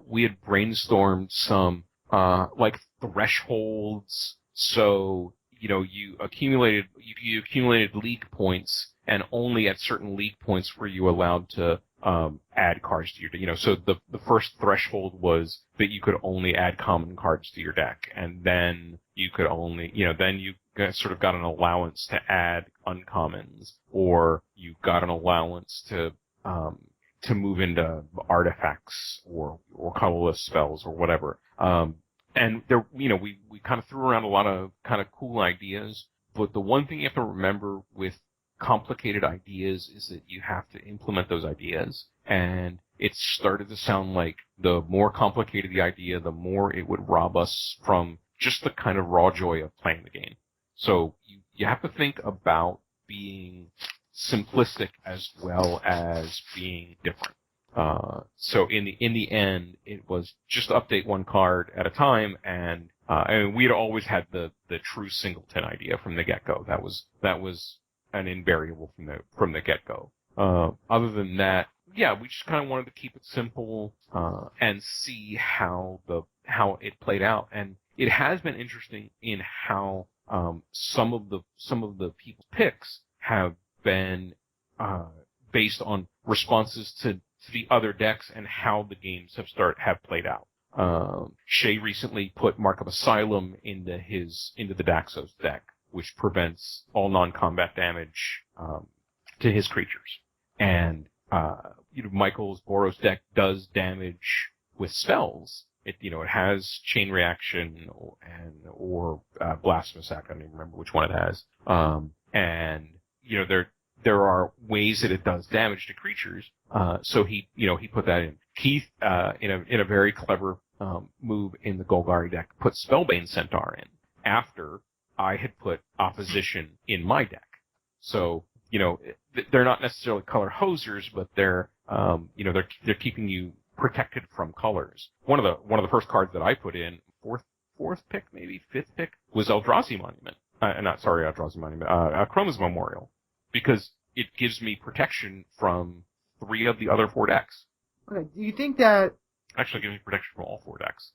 [SPEAKER 2] We had brainstormed some like thresholds. So you accumulated league points, and only at certain league points were you allowed to add cards to your deck. So the first threshold was that you could only add common cards to your deck, and then you could only, then you sort of got an allowance to add uncommons, or you got an allowance to move into artifacts or colorless spells or whatever. And there, we kind of threw around a lot of kind of cool ideas, but the one thing you have to remember with complicated ideas is that you have to implement those ideas. And it started to sound like the more complicated the idea, the more it would rob us from just the kind of raw joy of playing the game. So you have to think about being simplistic as well as being different. So in the end, it was just update one card at a time, and we had always had the true singleton idea from the get-go. That was an invariable from the get-go. Other than that, yeah, we just kind of wanted to keep it simple and see how it played out. And it has been interesting in how some of the people's picks have been based on responses to the other decks and how the games have played out. Shay recently put Mark of Asylum into the Daxos deck, which prevents all non-combat damage to his creatures. And Michael's Boros deck does damage with spells. It has Chain Reaction or Blasphemous Act. I don't even remember which one it has. And there are ways that it does damage to creatures. So he put that in. Keith, in a very clever move in the Golgari deck, put Spellbane Centaur in after I had put Opposition in my deck. So they're not necessarily color hosers, but they're keeping you protected from colors. One of the first cards that I put in, fourth pick, maybe fifth pick, was Eldrazi Monument. Eldrazi Monument. Chroma's Memorial, because it gives me protection from 3 of the other 4 decks.
[SPEAKER 1] Okay, do you think that...
[SPEAKER 2] Actually, it gives me protection from all 4 decks.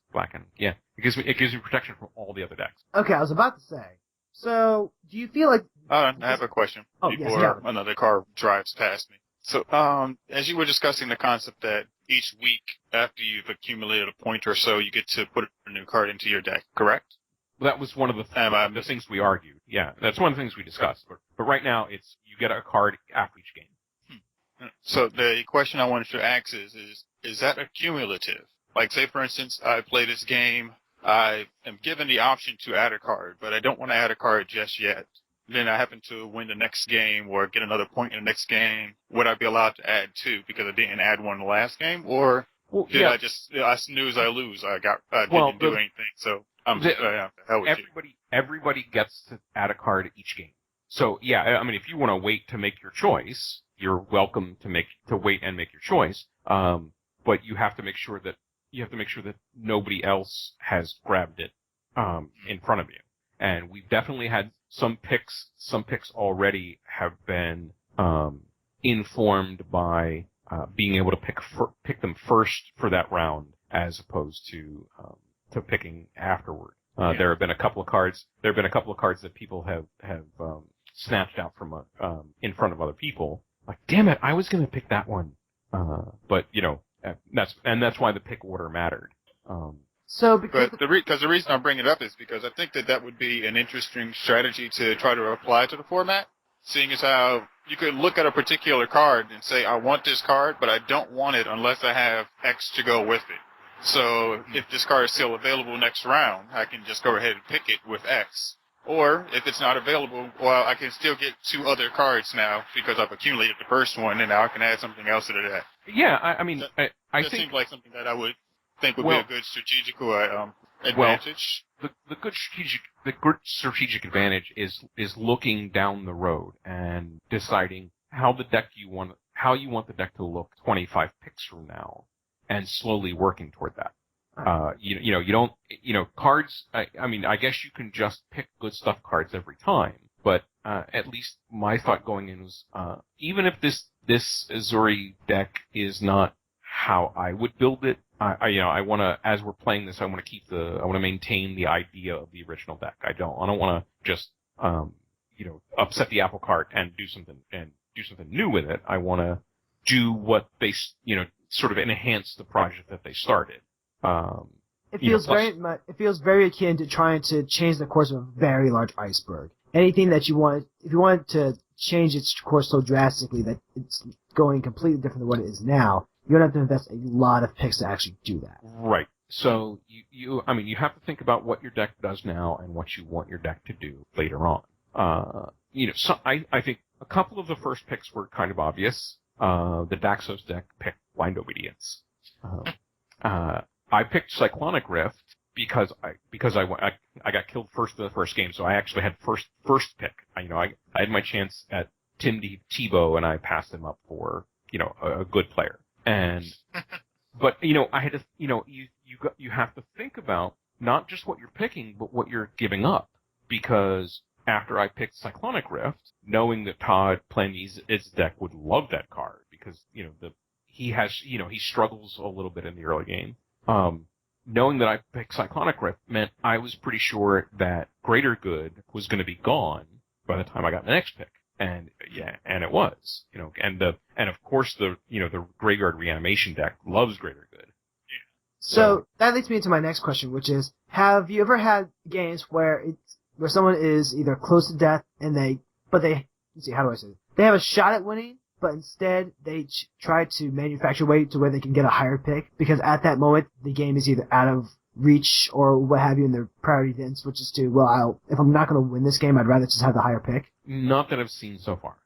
[SPEAKER 2] Yeah, it gives me protection from all the other decks.
[SPEAKER 1] Okay, I was about to say. So, do you feel like...
[SPEAKER 4] I have a question before another car drives past me. So, as you were discussing the concept that each week after you've accumulated a point or so, you get to put a new card into your deck, correct?
[SPEAKER 2] Well, that was one of the things we argued. Yeah, that's one of the things we discussed. But right now, it's you get a card after each game.
[SPEAKER 4] So the question I wanted to ask is that accumulative? Like, say, for instance, I play this game, I am given the option to add a card, but I don't want to add a card just yet. Then I happen to win the next game or get another point in the next game. Would I be allowed to add 2 because I didn't add one in the last game? Or I snooze, I lose? I didn't do anything. So
[SPEAKER 2] everybody gets to add a card at each game. So yeah, I mean, if you want to wait to make your choice, you're welcome to wait and make your choice. But you have to make sure that nobody else has grabbed it in front of you. And we've definitely had some picks already have been informed by being able to pick them first for that round as opposed to picking afterward. There have been a couple of cards that people have snatched out from in front of other people. Like, damn it, I was going to pick that one. But that's why the pick order mattered.
[SPEAKER 4] Because the reason I bring it up is because I think that would be an interesting strategy to try to apply to the format, seeing as how you could look at a particular card and say, I want this card, but I don't want it unless I have X to go with it. So if this card is still available next round, I can just go ahead and pick it with X. Or if it's not available, well, I can still get 2 other cards now because I've accumulated the first one, and now I can add something else to that.
[SPEAKER 2] Yeah, I mean, I think
[SPEAKER 4] seems like something that I would think would be a good strategical advantage.
[SPEAKER 2] The good strategic advantage is looking down the road and deciding how you want the deck to look 25 picks from now, and slowly working toward that. Cards. I mean, I guess you can just pick good stuff cards every time, but at least my thought going in was, even if this Azuri deck is not how I would build it, I want to, as we're playing this, I want to maintain the idea of the original deck. I don't want to just, upset the apple cart and do something and do something new with it. I want to do what they, sort of enhance the project that they started.
[SPEAKER 1] It feels very akin to trying to change the course of a very large iceberg. Anything that you want, if you want to change its course so drastically that it's going completely different than what it is now, you're going to have to invest a lot of picks to actually do that.
[SPEAKER 2] Right. So you have to think about what your deck does now and what you want your deck to do later on. So I think a couple of the first picks were kind of obvious. The Daxos deck picked Blind Obedience. I picked Cyclonic Rift because I got killed first in the first game, so I actually had first pick. I had my chance at Tim Tebow, and I passed him up for a good player. And but I had to you have to think about not just what you're picking, but what you're giving up. Because after I picked Cyclonic Rift, knowing that Todd playing his deck would love that card because he struggles a little bit in the early game. Knowing that I picked Cyclonic Rift meant I was pretty sure that Greater Good was going to be gone by the time I got the next pick. And it was, and of course the Graveyard Reanimation deck loves Greater Good.
[SPEAKER 1] Yeah. So that leads me into my next question, which is, have you ever had games where someone is either close to death and let's see, how do I say this? They have a shot at winning, but instead they try to manufacture a way to where they can get a higher pick, because at that moment the game is either out of reach or what have you, and their priority then switches to, if I'm not going to win this game, I'd rather just have the higher pick.
[SPEAKER 2] Not that I've seen so far.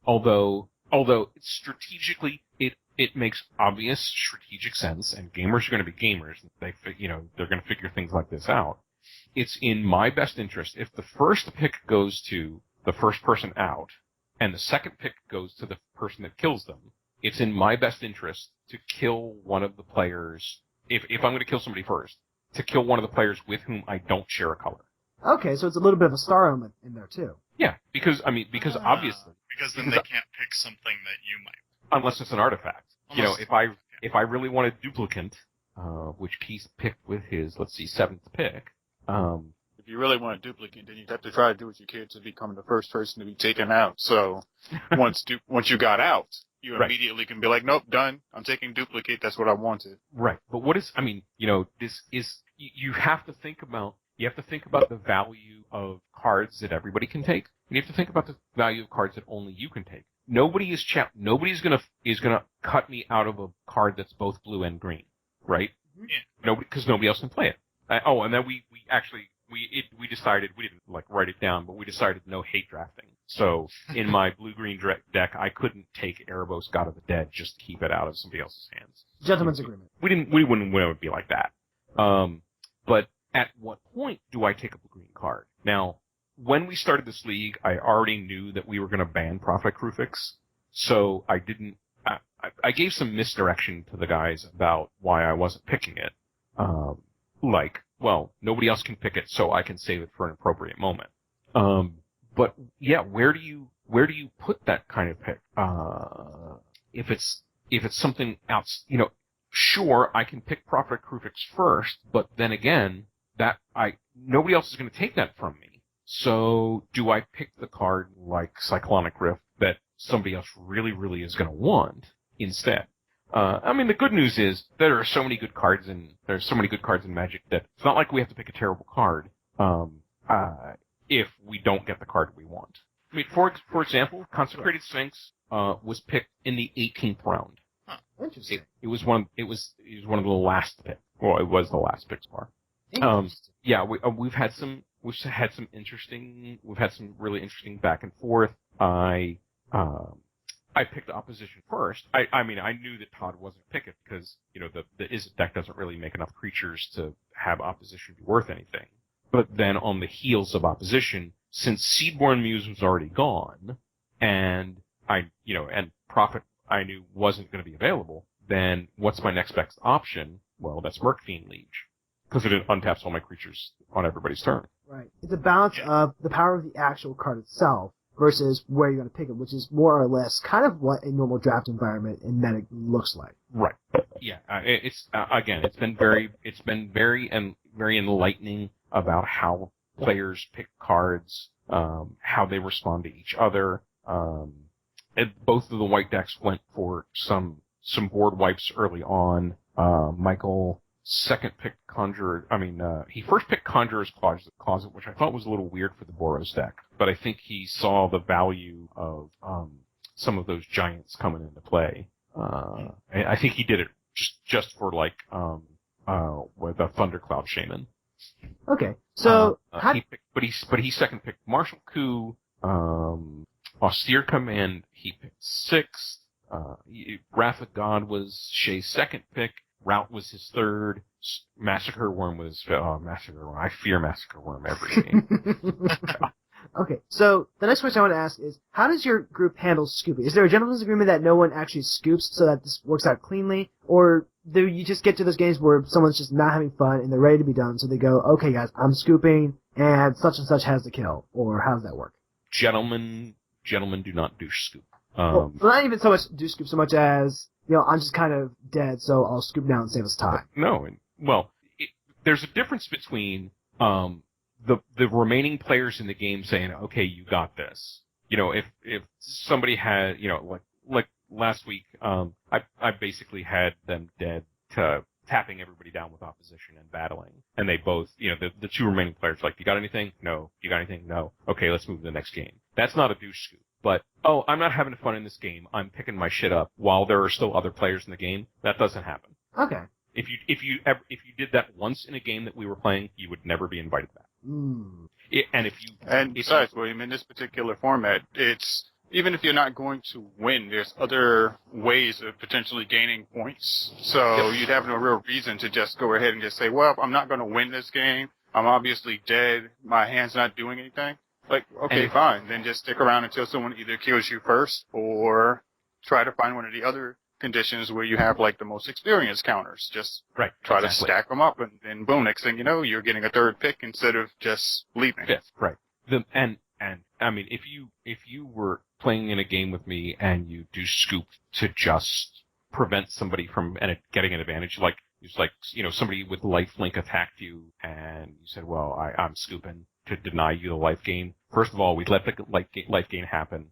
[SPEAKER 2] Although strategically it makes obvious strategic sense, and gamers are going to be gamers. They're going to figure things like this out. It's in my best interest if the first pick goes to the first person out, and the second pick goes to the person that kills them. It's in my best interest to kill one of the players. If I'm going to kill somebody first, to kill one of the players with whom I don't share a color.
[SPEAKER 1] Okay, so it's a little bit of a star element in there too.
[SPEAKER 2] Yeah, because obviously.
[SPEAKER 7] Because then they can't pick something that you might.
[SPEAKER 2] Unless it's an artifact. If I really wanted Duplicant, which Keith picked with his, let's see, 7th pick.
[SPEAKER 4] If you really want a Duplicant, then you'd have to try to do what you can to become the first person to be taken out. So once you got out, you immediately can be like, nope, done. I'm taking Duplicate. That's what I wanted.
[SPEAKER 2] Right. But this is, you have to think about the value of cards that everybody can take. And you have to think about the value of cards that only you can take. Nobody's gonna cut me out of a card that's both blue and green, right? Yeah. Because nobody else can play it. And then we decided, we didn't write it down, but we decided no hate drafting. So in my blue-green deck, I couldn't take Erebos, God of the Dead, just to keep it out of somebody else's hands.
[SPEAKER 1] Gentleman's agreement.
[SPEAKER 2] We wouldn't want it to be like that. But at what point do I take a blue-green card? Now, when we started this league, I already knew that we were going to ban Prophet Krufix, so I didn't. I gave some misdirection to the guys about why I wasn't picking it. Nobody else can pick it, so I can save it for an appropriate moment. But yeah, where do you put that kind of pick? If it's something else, sure, I can pick Prophet Krufix first, but then again, nobody else is going to take that from me. So do I pick the card like Cyclonic Rift that somebody else really, really is going to want instead? The good news is there are so many good cards in Magic that it's not like we have to pick a terrible card if we don't get the card we want. For example, Consecrated Sphinx was picked in the 18th round.
[SPEAKER 1] Huh. Interesting.
[SPEAKER 2] It was one of the last picks. Well, it was the last pick bar. We've had some really interesting back and forth. I picked opposition first. I knew that Todd wasn't going to pick it because, the Izzet deck doesn't really make enough creatures to have opposition be worth anything. But then on the heels of opposition, since Seedborn Muse was already gone, and Prophet I knew wasn't going to be available, then what's my next best option? Well, that's Murkfiend Liege. Because it untaps all my creatures on everybody's turn.
[SPEAKER 1] Right. It's a balance of the power of the actual card itself versus where you're going to pick it, which is more or less kind of what a normal draft environment in Magic looks like.
[SPEAKER 2] Right. Yeah. It's been very enlightening about how players pick cards, how they respond to each other. both of the white decks went for some board wipes early on. Michael second picked Conjurer. He first picked Conjurer's Closet, which I thought was a little weird for the Boros deck, but I think he saw the value of some of those giants coming into play. I think he did it just for like with a Thundercloud Shaman.
[SPEAKER 1] Okay, so
[SPEAKER 2] he second picked Martial Coup, Austere Command. He picked sixth. Wrath of God was Shay's second pick. Rout was his third. Massacre Worm was Massacre Worm. I fear Massacre Worm every game.
[SPEAKER 1] Okay, so the next question I want to ask is, how does your group handle scooping? Is there a gentleman's agreement that no one actually scoops so that this works out cleanly? Or do you just get to those games where someone's just not having fun and they're ready to be done, so they go, okay guys, I'm scooping, and such has the kill? Or how does that work?
[SPEAKER 2] Gentlemen do not do scoop.
[SPEAKER 1] Well, not even so much do scoop so much as, I'm just kind of dead, so I'll scoop down and save us time.
[SPEAKER 2] No, there's a difference between the remaining players in the game saying, okay, you got this. If somebody had, like last week, I basically had them dead to tapping everybody down with opposition and battling. And they both, the two remaining players like, you got anything? No. You got anything? No. Okay, let's move to the next game. That's not a douche scoop. But, I'm not having fun in this game. I'm picking my shit up while there are still other players in the game. That doesn't happen.
[SPEAKER 1] Okay.
[SPEAKER 2] If you did that once in a game that we were playing, you would never be invited back.
[SPEAKER 1] Mm.
[SPEAKER 4] Besides, William, in this particular format, it's even if you're not going to win, there's other ways of potentially gaining points. So you'd have no real reason to just go ahead and just say, well, I'm not going to win this game. I'm obviously dead. My hand's not doing anything. Like, okay, fine. Then just stick around until someone either kills you first or try to find one of the other conditions where you have, like, the most experienced counters. Just try to stack them up, and then boom, next thing you know, you're getting a third pick instead of just leaving.
[SPEAKER 2] Fifth, right. If you were playing in a game with me and you do scoop to just prevent somebody from getting an advantage, like, it's like, somebody with lifelink attacked you and you said, well, I'm scooping to deny you the life gain. First of all, we'd let the life gain happen.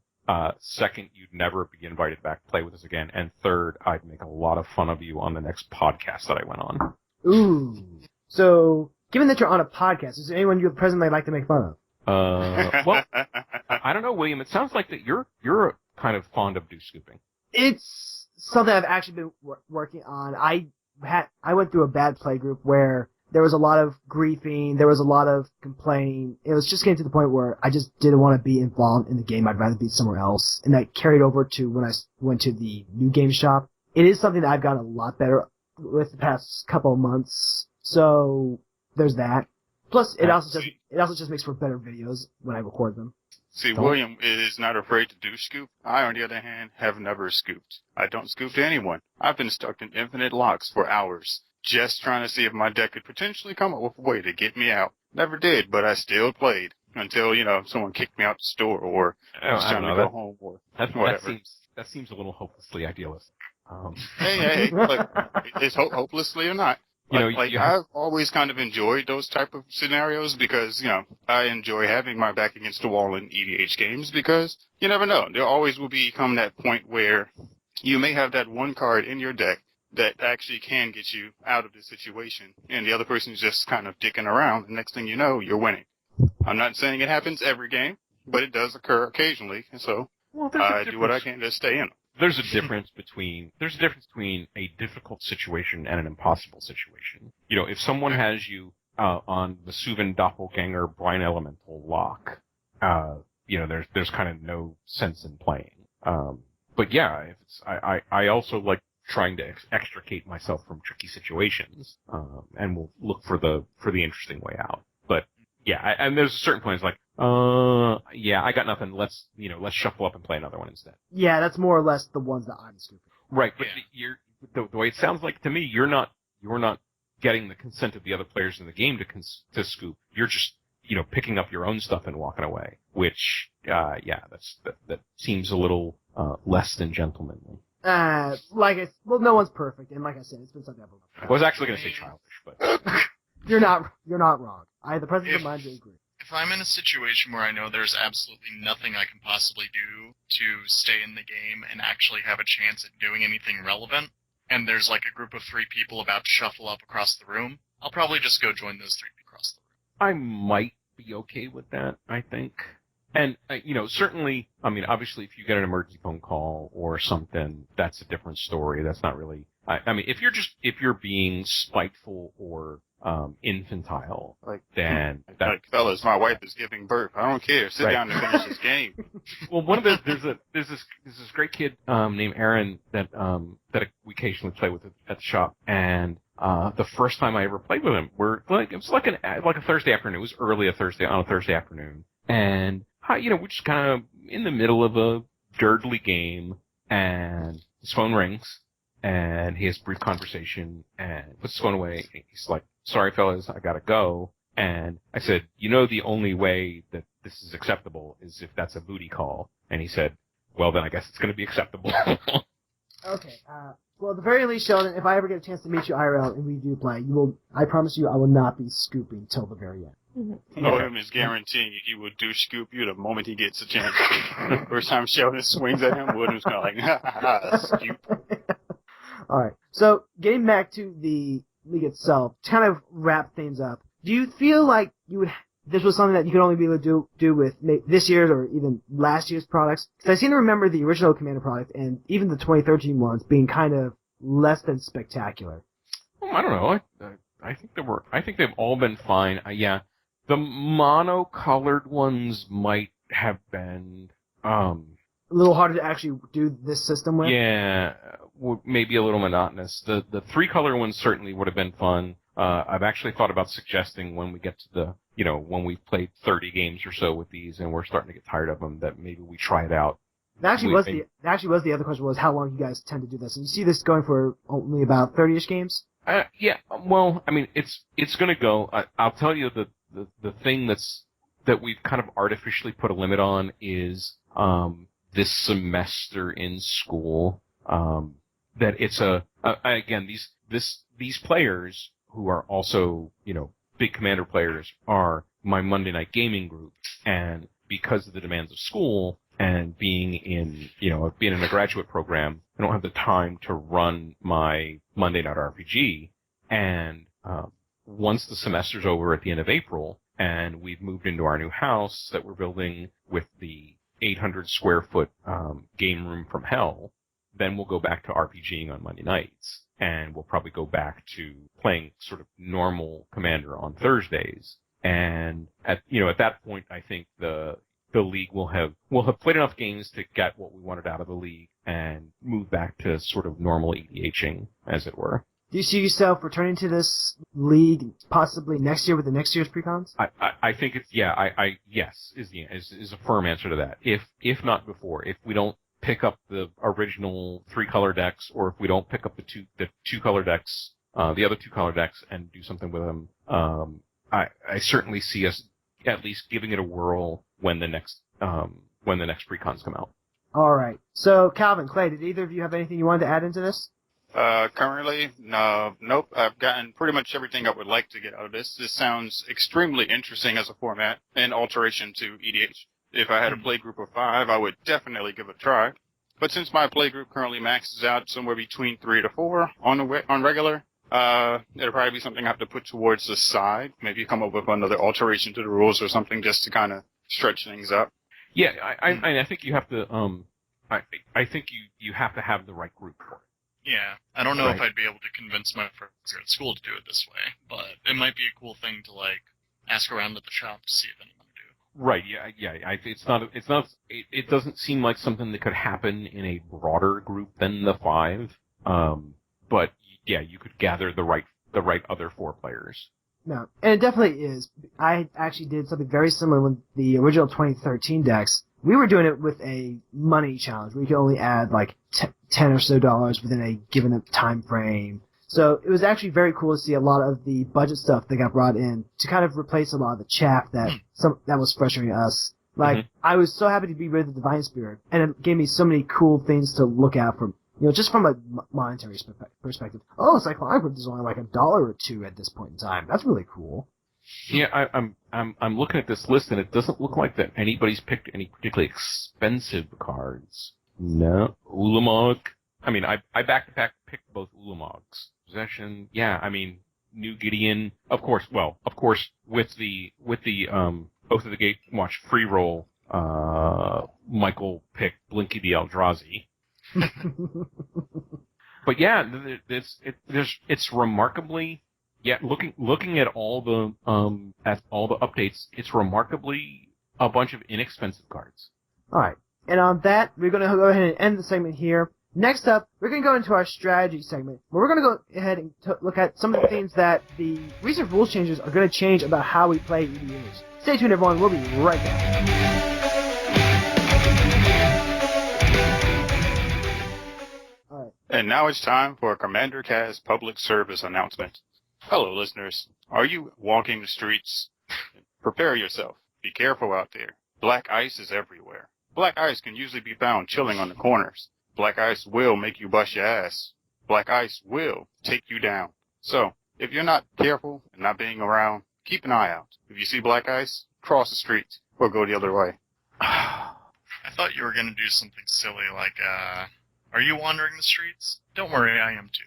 [SPEAKER 2] Second, you'd never be invited back to play with us again. And third, I'd make a lot of fun of you on the next podcast that I went on.
[SPEAKER 1] Ooh. So, given that you're on a podcast, is there anyone you presently like to make fun of?
[SPEAKER 2] Well, I don't know, William. It sounds like that you're kind of fond of do scooping.
[SPEAKER 1] It's something I've actually been working on. I went through a bad play group where there was a lot of griefing, there was a lot of complaining. It was just getting to the point where I just didn't want to be involved in the game. I'd rather be somewhere else. And that carried over to when I went to the new game shop. It is something that I've gotten a lot better with the past couple of months. So there's that. Plus, it also just makes for better videos when I record them.
[SPEAKER 4] See, William is not afraid to do scoop. I, on the other hand, have never scooped. I don't scoop to anyone. I've been stuck in infinite locks for hours, just trying to see if my deck could potentially come up with a way to get me out. Never did, but I still played until, someone kicked me out the store or was trying to go home or whatever.
[SPEAKER 2] That seems a little hopelessly idealistic.
[SPEAKER 4] Hey, look, it's hopelessly or not. I've always kind of enjoyed those type of scenarios because, I enjoy having my back against the wall in EDH games because you never know. There always will become that point where you may have that one card in your deck that actually can get you out of the situation, and the other person's just kind of dicking around, and next thing you know, you're winning. I'm not saying it happens every game, but it does occur occasionally, and so I do what I can to stay in them.
[SPEAKER 2] There's a difference between a difficult situation and an impossible situation. If someone has you on the Suvin Doppelganger Brine Elemental lock, there's kind of no sense in playing. But yeah, I also like trying to extricate myself from tricky situations, and will look for the interesting way out. But yeah, and there's a certain point it's like, I got nothing. Let's shuffle up and play another one instead.
[SPEAKER 1] Yeah, that's more or less the ones that I'm scooping.
[SPEAKER 2] Right, but the way it sounds like to me, you're not getting the consent of the other players in the game to scoop. You're just picking up your own stuff and walking away, which that seems a little less than gentlemanly.
[SPEAKER 1] No one's perfect, and like I said, it's been something I've loved.
[SPEAKER 2] I was actually going to say childish, but
[SPEAKER 1] you're not wrong. I have the presence of mind to agree.
[SPEAKER 7] if I'm in a situation where I know there's absolutely nothing I can possibly do to stay in the game and actually have a chance at doing anything relevant, and there's like a group of 3 people about to shuffle up across the room, I'll probably just go join those 3 across the room.
[SPEAKER 2] I might be okay with that, I think. And, certainly, I mean, obviously, if you get an emergency phone call or something, that's a different story. That's not really, I mean, if you're being spiteful or, infantile, then
[SPEAKER 4] like, fellas, my wife is giving birth. I don't care. Sit down and finish this game.
[SPEAKER 2] Well, there's this great kid, named Aaron that we occasionally play with at the shop, and, the first time I ever played with him, it was like a Thursday afternoon. It was early on a Thursday afternoon. And, we're just kind of in the middle of a dirtly game, and his phone rings, and he has a brief conversation, and puts his phone away, and he's like, sorry, fellas, I gotta go. And I said, the only way that this is acceptable is if that's a booty call. And he said, well, then I guess it's gonna be acceptable.
[SPEAKER 1] Okay, well, at the very least, Sheldon, if I ever get a chance to meet you IRL and we do play, I promise you I will not be scooping till the very end.
[SPEAKER 4] Him is guaranteeing he will do scoop you the moment he gets a chance to. First time Sheldon swings at him, William's kind of like, ha ha ha, scoop.
[SPEAKER 1] Alright, so getting back to the league itself, to kind of wrap things up, do you feel like this was something that you could only be able to do with this year's or even last year's products? Because I seem to remember the original Commander product and even the 2013 ones being kind of less than spectacular.
[SPEAKER 2] Well, I don't know. I think they've all been fine. Yeah. The mono-colored ones might have been,
[SPEAKER 1] a little harder to actually do this system with?
[SPEAKER 2] Yeah, maybe a little monotonous. The 3-color ones certainly would have been fun. I've actually thought about suggesting when we get to when we've played 30 games or so with these and we're starting to get tired of them, that maybe we try it out.
[SPEAKER 1] That actually was the other question, was how long you guys tend to do this. And you see this going for only about 30-ish games?
[SPEAKER 2] Yeah, well, I mean, it's gonna go. I'll tell you the thing that we've kind of artificially put a limit on is, this semester in school, that it's again, these players who are also, big Commander players are my Monday night gaming group, and because of the demands of school and being in a graduate program, I don't have the time to run my Monday night RPG, and, once the semester's over at the end of April, and we've moved into our new house that we're building with the 800 square foot game room from hell, then we'll go back to RPGing on Monday nights, and we'll probably go back to playing sort of normal Commander on Thursdays. And at that point, I think the league will have played enough games to get what we wanted out of the league and move back to sort of normal EDHing, as it were.
[SPEAKER 1] Do you see yourself returning to this league possibly next year with the next year's precons?
[SPEAKER 2] I think it's, yes, is a firm answer to that. If not before, if we don't pick up the original 3-color decks, or if we don't pick up the 2-color decks, the other 2-color decks and do something with them, I certainly see us at least giving it a whirl when the next precons come out.
[SPEAKER 1] Alright. So, Calvin, Clay, did either of you have anything you wanted to add into this?
[SPEAKER 4] Currently, no, nope. I've gotten pretty much everything I would like to get out of this. This sounds extremely interesting as a format and alteration to EDH. If I had a play group of 5, I would definitely give it a try. But since my play group currently maxes out somewhere between 3 to 4 on regular, it'll probably be something I have to put towards the side. Maybe come up with another alteration to the rules or something just to kind of stretch things up.
[SPEAKER 2] Yeah, I think you have to. I think you have to have the right group for it.
[SPEAKER 7] Yeah, I don't know if I'd be able to convince my friends here at school to do it this way, but it might be a cool thing to ask around at the shop to see if anyone would do.
[SPEAKER 2] Right. Yeah. It doesn't seem like something that could happen in a broader group than the 5. But yeah, you could gather the right other 4 players.
[SPEAKER 1] No, and it definitely is. I actually did something very similar with the original 2013 decks. We were doing it with a money challenge. We could only add like $10 or so within a given time frame. So it was actually very cool to see a lot of the budget stuff that got brought in to kind of replace a lot of the chaff that was frustrating us. Like, I was so happy to be rid of the Divine Spirit, and it gave me so many cool things to look at from, just from a monetary perspective. Oh, it's like Cyclone Group is only like $1 or $2 at this point in time. That's really cool.
[SPEAKER 2] Yeah, I'm looking at this list, and it doesn't look like that anybody's picked any particularly expensive cards. No, Ulamog. I mean, I back-to-back picked both Ulamogs. Possession. Yeah, I mean, New Gideon. Of course. Well, of course, with the Oath of the Gatewatch free roll, Michael picked Blinky the Eldrazi. But yeah, it's remarkably. Yeah, looking at all the updates, it's remarkably a bunch of inexpensive cards.
[SPEAKER 1] All right, and on that, we're going to go ahead and end the segment here. Next up, we're going to go into our strategy segment, where we're going to go ahead and look at some of the things that the recent rules changes are going to change about how we play EDH. Stay tuned, everyone. We'll be right back. All right.
[SPEAKER 4] And now it's time for a CommanderCast public service announcement. Hello, listeners. Are you walking the streets? Prepare yourself. Be careful out there. Black ice is everywhere. Black ice can usually be found chilling on the corners. Black ice will make you bust your ass. Black ice will take you down. So, if you're not careful and not being around, keep an eye out. If you see black ice, cross the street or go the other way.
[SPEAKER 7] I thought you were going to do something silly like, are you wandering the streets? Don't worry, I am too.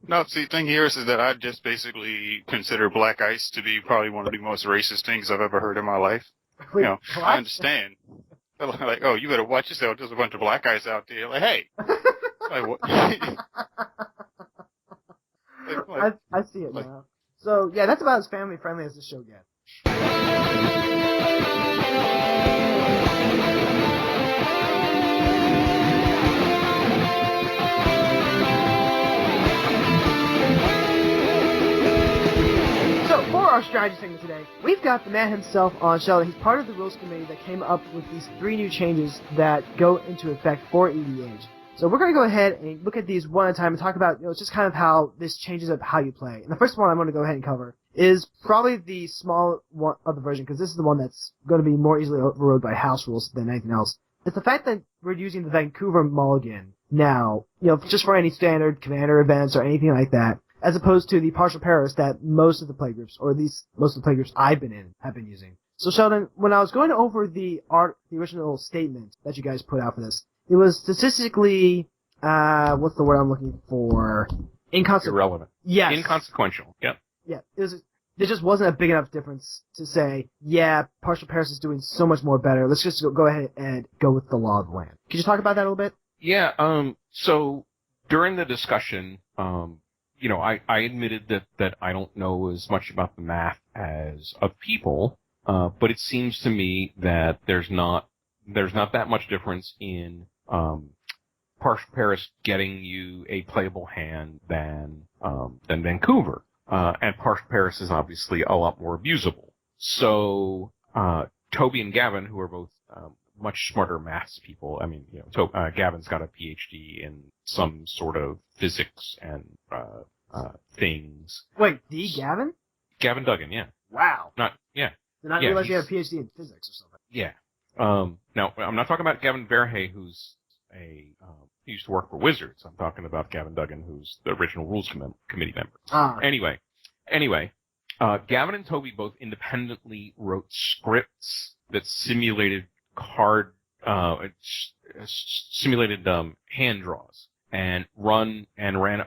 [SPEAKER 4] No, see, the thing here is that I just basically consider black ice to be probably one of the most racist things I've ever heard in my life.
[SPEAKER 1] Wait,
[SPEAKER 4] You know,
[SPEAKER 1] what?
[SPEAKER 4] I understand. They're like, oh, you better watch yourself. There's a bunch of black ice out there. Like, hey. Like, what?
[SPEAKER 1] I see it now. So, yeah, that's about as family-friendly as this show gets. So, for our strategy segment today, we've got the man himself on, Sheldon. He's part of the rules committee that came up with these 3 new changes that go into effect for EDH. So we're going to go ahead and look at these one at a time and talk about, just kind of how this changes up how you play. And the first one I'm going to go ahead and cover is probably the small one of the version, because this is the one that's going to be more easily overrode by house rules than anything else. It's the fact that we're using the Vancouver Mulligan now, just for any standard Commander events or anything like that, as opposed to the partial Paris that most of the playgroups, or at least most of the playgroups I've been in, have been using. So Sheldon, when I was going over the original statement that you guys put out for this, it was statistically, what's the word I'm looking for?
[SPEAKER 2] Irrelevant.
[SPEAKER 1] Yes.
[SPEAKER 2] Inconsequential. Yep.
[SPEAKER 1] Yeah. There just wasn't a big enough difference to say, yeah, partial Paris is doing so much more better. Let's just go ahead and go with the law of the land. Could you talk about that a little bit?
[SPEAKER 2] Yeah. So during the discussion, I admitted that I don't know as much about the math as of people, but it seems to me that there's not that much difference in partial Paris getting you a playable hand than Vancouver, and partial Paris is obviously a lot more abusable. So Toby and Gavin, who are both much smarter maths people, I mean, Gavin's got a PhD in some sort of physics and things.
[SPEAKER 1] Wait, Gavin?
[SPEAKER 2] Gavin Duggan, yeah.
[SPEAKER 1] Wow.
[SPEAKER 2] Yeah.
[SPEAKER 1] Did not realize you had a PhD in physics or something.
[SPEAKER 2] Yeah. Now, I'm not talking about Gavin Verhey, who's he used to work for Wizards. I'm talking about Gavin Duggan, who's the original Rules Committee member. Anyway, Gavin and Toby both independently wrote scripts that simulated hand draws and ran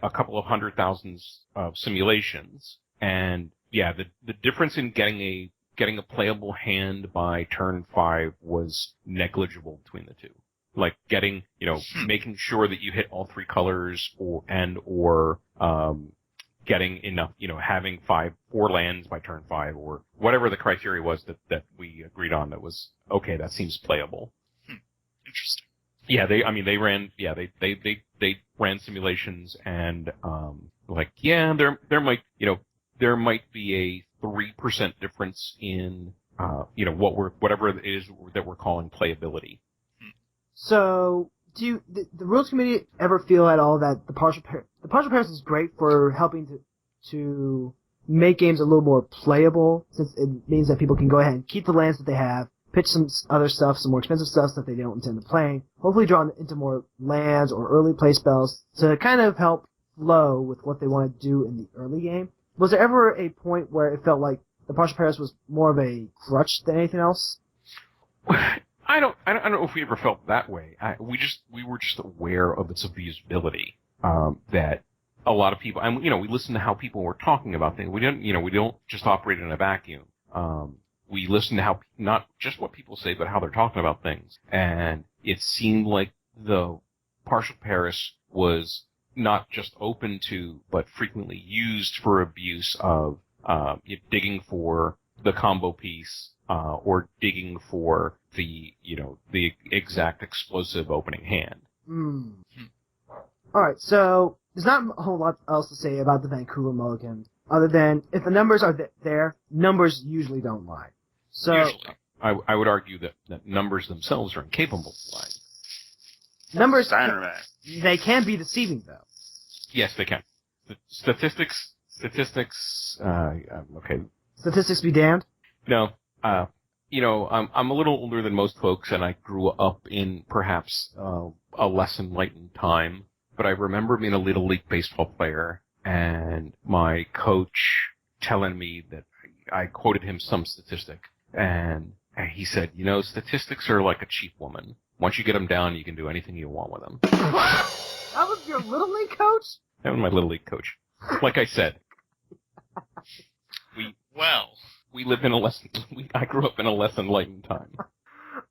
[SPEAKER 2] a couple of 100,000 of simulations. And yeah, the difference in getting a playable hand by turn 5 was negligible between the two. Like making sure that you hit all 3 colors or getting enough, having 4 lands by turn 5 or whatever the criteria was that we agreed on that was okay, that seems playable.
[SPEAKER 7] Interesting.
[SPEAKER 2] Yeah, they ran simulations and there might be a 3% difference in whatever it is that we're calling playability.
[SPEAKER 1] So, do the Rules Committee ever feel at all that the partial Paris is great for helping to make games a little more playable, since it means that people can go ahead and keep the lands that they have, pitch some other stuff, some more expensive stuff that they don't intend to play, hopefully draw into more lands or early play spells to kind of help flow with what they want to do in the early game? Was there ever a point where it felt like the partial Paris was more of a crutch than anything else?
[SPEAKER 2] I don't know if we ever felt that way. We were just aware of its abusability. That a lot of people, and we listened to how people were talking about things. We don't just operate in a vacuum. We listen to how, not just what people say, but how they're talking about things. And it seemed like the partial Paris was not just open to, but frequently used for abuse of digging for the combo piece, or digging for the exact explosive opening hand.
[SPEAKER 1] Alright, so there's not a whole lot else to say about the Vancouver Mulligan, other than if the numbers are there, numbers usually don't lie. So
[SPEAKER 2] usually. I would argue that numbers themselves are incapable of lying.
[SPEAKER 1] Numbers,
[SPEAKER 4] they
[SPEAKER 1] can be deceiving, though.
[SPEAKER 2] Yes, they can. Statistics, okay.
[SPEAKER 1] Statistics be damned?
[SPEAKER 2] No, I'm a little older than most folks, and I grew up in perhaps a less enlightened time. But I remember being a Little League baseball player, and my coach telling me that I quoted him some statistic, and he said, statistics are like a cheap woman. Once you get them down, you can do anything you want with them.
[SPEAKER 1] That was your Little League coach?
[SPEAKER 2] That was my Little League coach. Like I said, we lived in I grew up in a less enlightened time.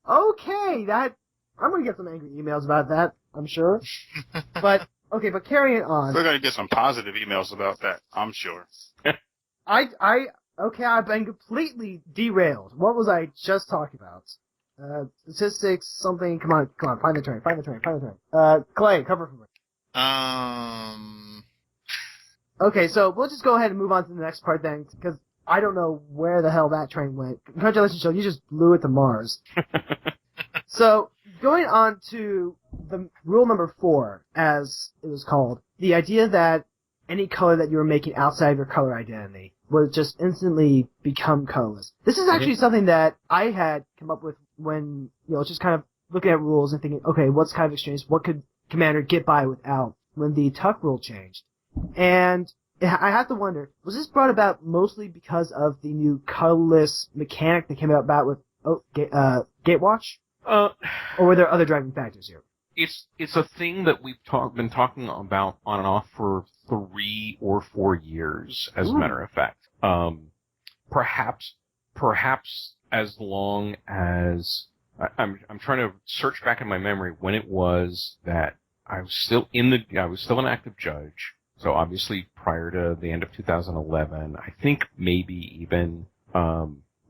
[SPEAKER 1] Okay, I'm gonna get some angry emails about that, I'm sure. But carrying on.
[SPEAKER 4] We're gonna get some positive emails about that, I'm sure.
[SPEAKER 1] I've been completely derailed. What was I just talking about? Statistics, something, come on, find the train. Clay, cover for me. Okay, so we'll just go ahead and move on to the next part then, because I don't know where the hell that train went. Congratulations, Sheldon, you just blew it to Mars. So, going on to the rule number 4, as it was called, the idea that any color that you were making outside of your color identity would just instantly become colorless. This is actually something that I had come up with when, just kind of looking at rules and thinking, okay, what's kind of exchange, what could Commander get by without when the Tuck rule changed? And I have to wonder, was this brought about mostly because of the new colorless mechanic that came about with Gatewatch? Or were there other driving factors here?
[SPEAKER 2] It's a thing that we've been talking about on and off for 3 or 4 years, as a matter of fact. Perhaps as long as I'm trying to search back in my memory when it was that I was still an active judge. So obviously prior to the end of 2011, I think maybe even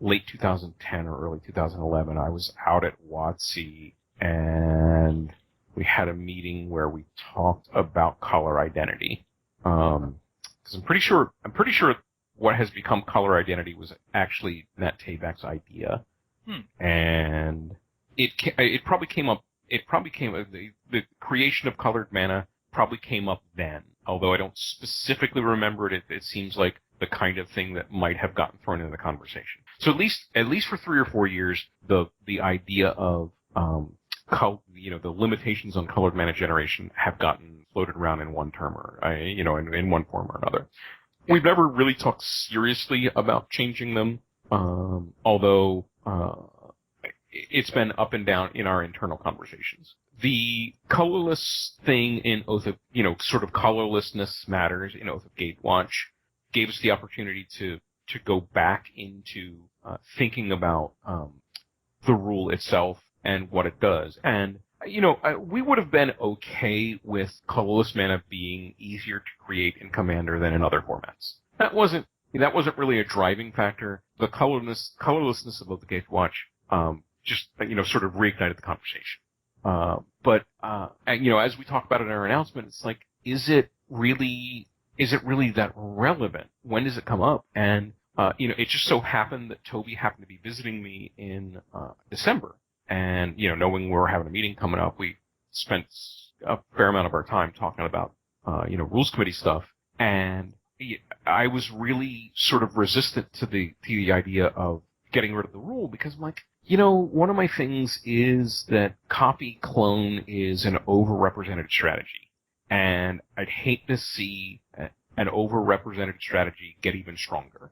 [SPEAKER 2] late 2010 or early 2011, I was out at WotC and we had a meeting where we talked about color identity. Because I'm pretty sure what has become color identity was actually Nat Tabak's idea. And it probably came up. The creation of colored mana probably came up then. Although I don't specifically remember it, it seems like the kind of thing that might have gotten thrown into the conversation. So at least for 3 or 4 years, the idea of the limitations on colored mana generation have gotten floated around in one term or in one form or another. We've never really talked seriously about changing them, although it's been up and down in our internal conversations. The colorless thing in Oath of, sort of colorlessness matters in Oath of Gatewatch gave us the opportunity to go back into thinking about the rule itself and what it does. And, we would have been okay with colorless mana being easier to create in Commander than in other formats. That wasn't really a driving factor. The colorlessness of Oath of Gatewatch just sort of reignited the conversation. But as we talk about it in our announcement, it's like, is it really that relevant? When does it come up? And, it just so happened that Toby happened to be visiting me in December. And, knowing we were having a meeting coming up, we spent a fair amount of our time talking about, rules committee stuff. And I was really sort of resistant to the idea of getting rid of the rule because I'm like, one of my things is that copy clone is an overrepresented strategy. And I'd hate to see an overrepresented strategy get even stronger.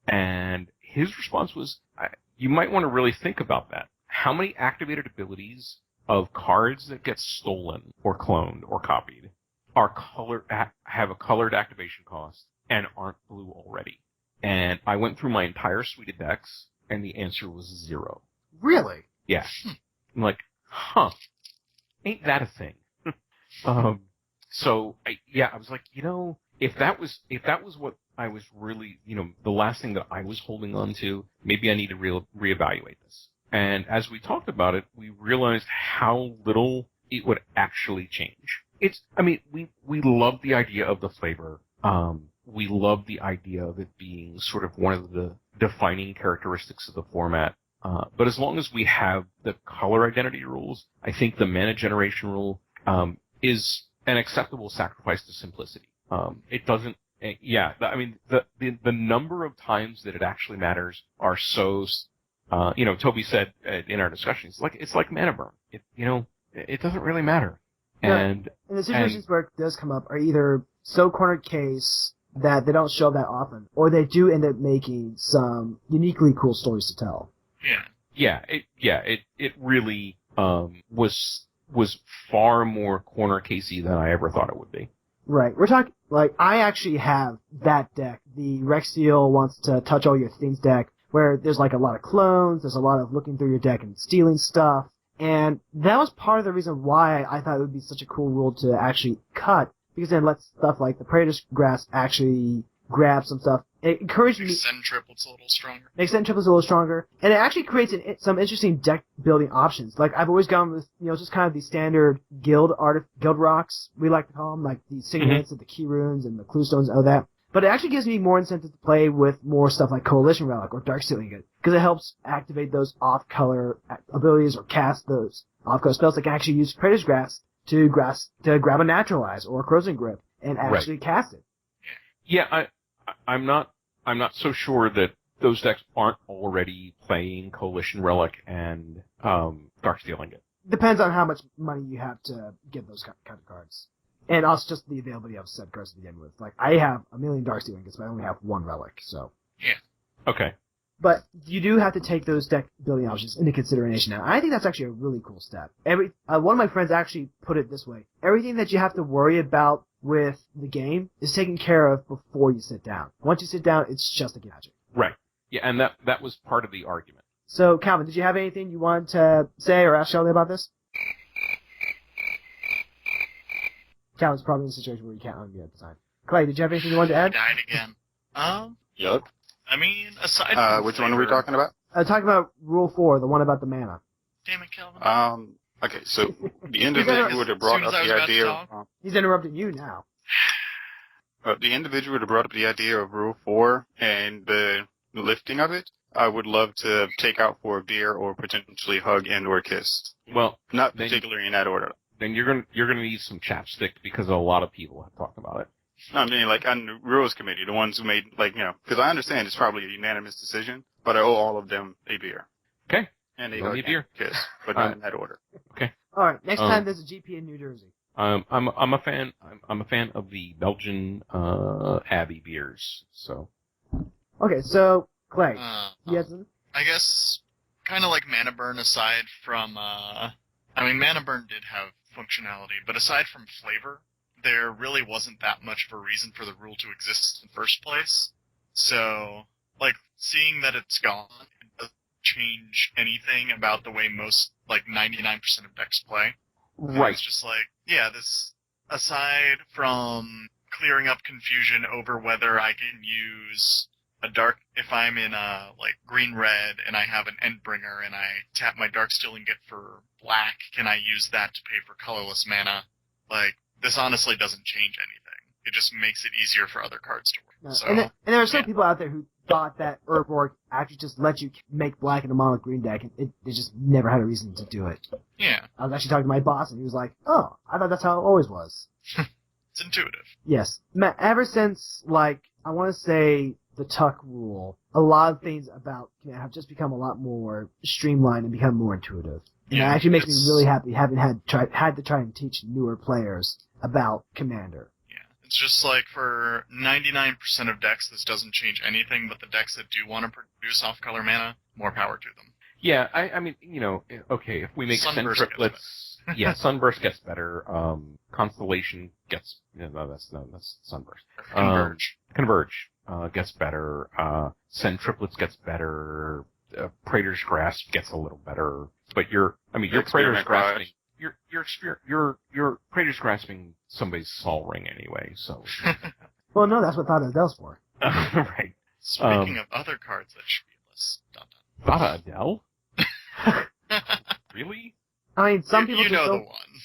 [SPEAKER 2] And his response was, you might want to really think about that. How many activated abilities of cards that get stolen or cloned or copied are have a colored activation cost and aren't blue already? And I went through my entire suite of decks, and the answer was 0.
[SPEAKER 1] Really?
[SPEAKER 2] Yeah. I'm like, ain't that a thing? So I was like, if that was what I was really, the last thing that I was holding on to, maybe I need to reevaluate this. And as we talked about it, we realized how little it would actually change. We love the idea of the flavor. We love the idea of it being sort of one of the defining characteristics of the format. But as long as we have the color identity rules, I think the mana generation rule is an acceptable sacrifice to simplicity. It doesn't. The number of times that it actually matters are so. Toby said in our discussion, it's like mana burn. It doesn't really matter. And
[SPEAKER 1] the situations where it does come up are either so corner case that they don't show up that often, or they do end up making some uniquely cool stories to tell.
[SPEAKER 2] It really was far more corner casey than I ever thought it would be.
[SPEAKER 1] Right. We're talking, I actually have that deck, the Rexiel Wants to Touch All Your Things deck, where there's a lot of clones, there's a lot of looking through your deck and stealing stuff, and that was part of the reason why I thought it would be such a cool rule to actually cut, because then it lets stuff like the Praetor's Grasp actually grab some stuff. It encouraged me.
[SPEAKER 7] Makes Send triplets a little stronger.
[SPEAKER 1] Makes Send triplets a little stronger, and it actually creates some interesting deck building options. I've always gone with, just kind of the standard guild rocks, we like to call them, like the signets and the key runes and the clue stones and all that. But it actually gives me more incentive to play with more stuff like Coalition Relic or Darksteel Ingot, because it helps activate those off-color abilities or cast those off-color spells that can actually use Praetor's Grasp to grab a Naturalize or a Corrosion Grip and actually cast it.
[SPEAKER 2] Yeah, I'm not so sure that those decks aren't already playing Coalition Relic and Darksteel Ingot.
[SPEAKER 1] Depends on how much money you have to get those kind of cards. And also just the availability of said cards to begin with. I have a million Darksteel Ingots, but I only have one Relic, so.
[SPEAKER 7] Yeah.
[SPEAKER 2] Okay.
[SPEAKER 1] But you do have to take those deck building options into consideration now. I think that's actually a really cool step. One of my friends actually put it this way. Everything that you have to worry about with the game is taken care of before you sit down. Once you sit down, it's just a gadget.
[SPEAKER 2] Right. Yeah, and that was part of the argument.
[SPEAKER 1] So, Calvin, did you have anything you wanted to say or ask Sheldon about this? Calvin's probably in a situation where you can't unmute at the time. Clay, did you have anything you wanted to add?
[SPEAKER 7] Died again.
[SPEAKER 4] Yep.
[SPEAKER 7] Aside from
[SPEAKER 4] which one are we talking about?
[SPEAKER 1] Talking about Rule 4, the one about the mana.
[SPEAKER 7] Damn it, Calvin.
[SPEAKER 4] Okay, so the individual would have brought up the idea of...
[SPEAKER 1] He's interrupting you now.
[SPEAKER 4] The individual would have brought up the idea of Rule 4 and the lifting of it. I would love to take out for a beer or potentially hug and or kiss.
[SPEAKER 2] Well,
[SPEAKER 4] not particularly in that order.
[SPEAKER 2] Then you're gonna need some chapstick because a lot of people have talked about it.
[SPEAKER 4] I mean, on the Rules Committee, the ones who made, because I understand it's probably a unanimous decision, but I owe all of them a beer.
[SPEAKER 2] Okay.
[SPEAKER 4] And a hug and kiss, but not in that order.
[SPEAKER 2] Okay.
[SPEAKER 1] All right. Next time there's a GP in New Jersey.
[SPEAKER 2] I'm a fan. I'm a fan of the Belgian Abbey beers. So.
[SPEAKER 1] Okay, so Clay, yes.
[SPEAKER 7] I guess kind of like Mana Burn. Aside from, Mana Burn did have functionality, but aside from flavor, there really wasn't that much of a reason for the rule to exist in the first place. So, seeing that it's gone, it doesn't change anything about the way most, 99% of decks play.
[SPEAKER 2] Right.
[SPEAKER 7] It's just this, aside from clearing up confusion over whether I can use if I'm in green-red and I have an Endbringer and I tap my Darksteel Ingot for black, can I use that to pay for colorless mana? This honestly doesn't change anything. It just makes it easier for other cards to work.
[SPEAKER 1] No.
[SPEAKER 7] So,
[SPEAKER 1] and there are some people out there who thought that Urborg actually just let you make black in a mono green deck, and they just never had a reason to do it.
[SPEAKER 7] Yeah.
[SPEAKER 1] I was actually talking to my boss, and he was like, "Oh, I thought that's how it always was."
[SPEAKER 7] It's intuitive.
[SPEAKER 1] Yes. Ever since, I want to say the Tuck rule, a lot of things about have just become a lot more streamlined and become more intuitive. And
[SPEAKER 7] Yeah,
[SPEAKER 1] it actually makes me really happy having had to try and teach newer players about Commander.
[SPEAKER 7] Yeah. It's just like for 99% of decks, this doesn't change anything, but the decks that do want to produce off-color mana, more power to them.
[SPEAKER 2] Yeah, I mean, okay, if we make
[SPEAKER 7] Sunburst
[SPEAKER 2] triplets, yeah, Sunburst gets better. Constellation gets, that's Sunburst. Converge gets better. Triplets gets better. Praetor's Grasp gets a little better. But your Praetor's grasping, your Praetor's grasping somebody's Sol Ring anyway, so.
[SPEAKER 1] Well, no, that's what Thada Adele's for.
[SPEAKER 2] Right.
[SPEAKER 7] Speaking of other cards that should be less,
[SPEAKER 2] Thada Adele? Really?
[SPEAKER 1] I mean, some people
[SPEAKER 7] you
[SPEAKER 1] just
[SPEAKER 7] know
[SPEAKER 1] don't.
[SPEAKER 7] the one.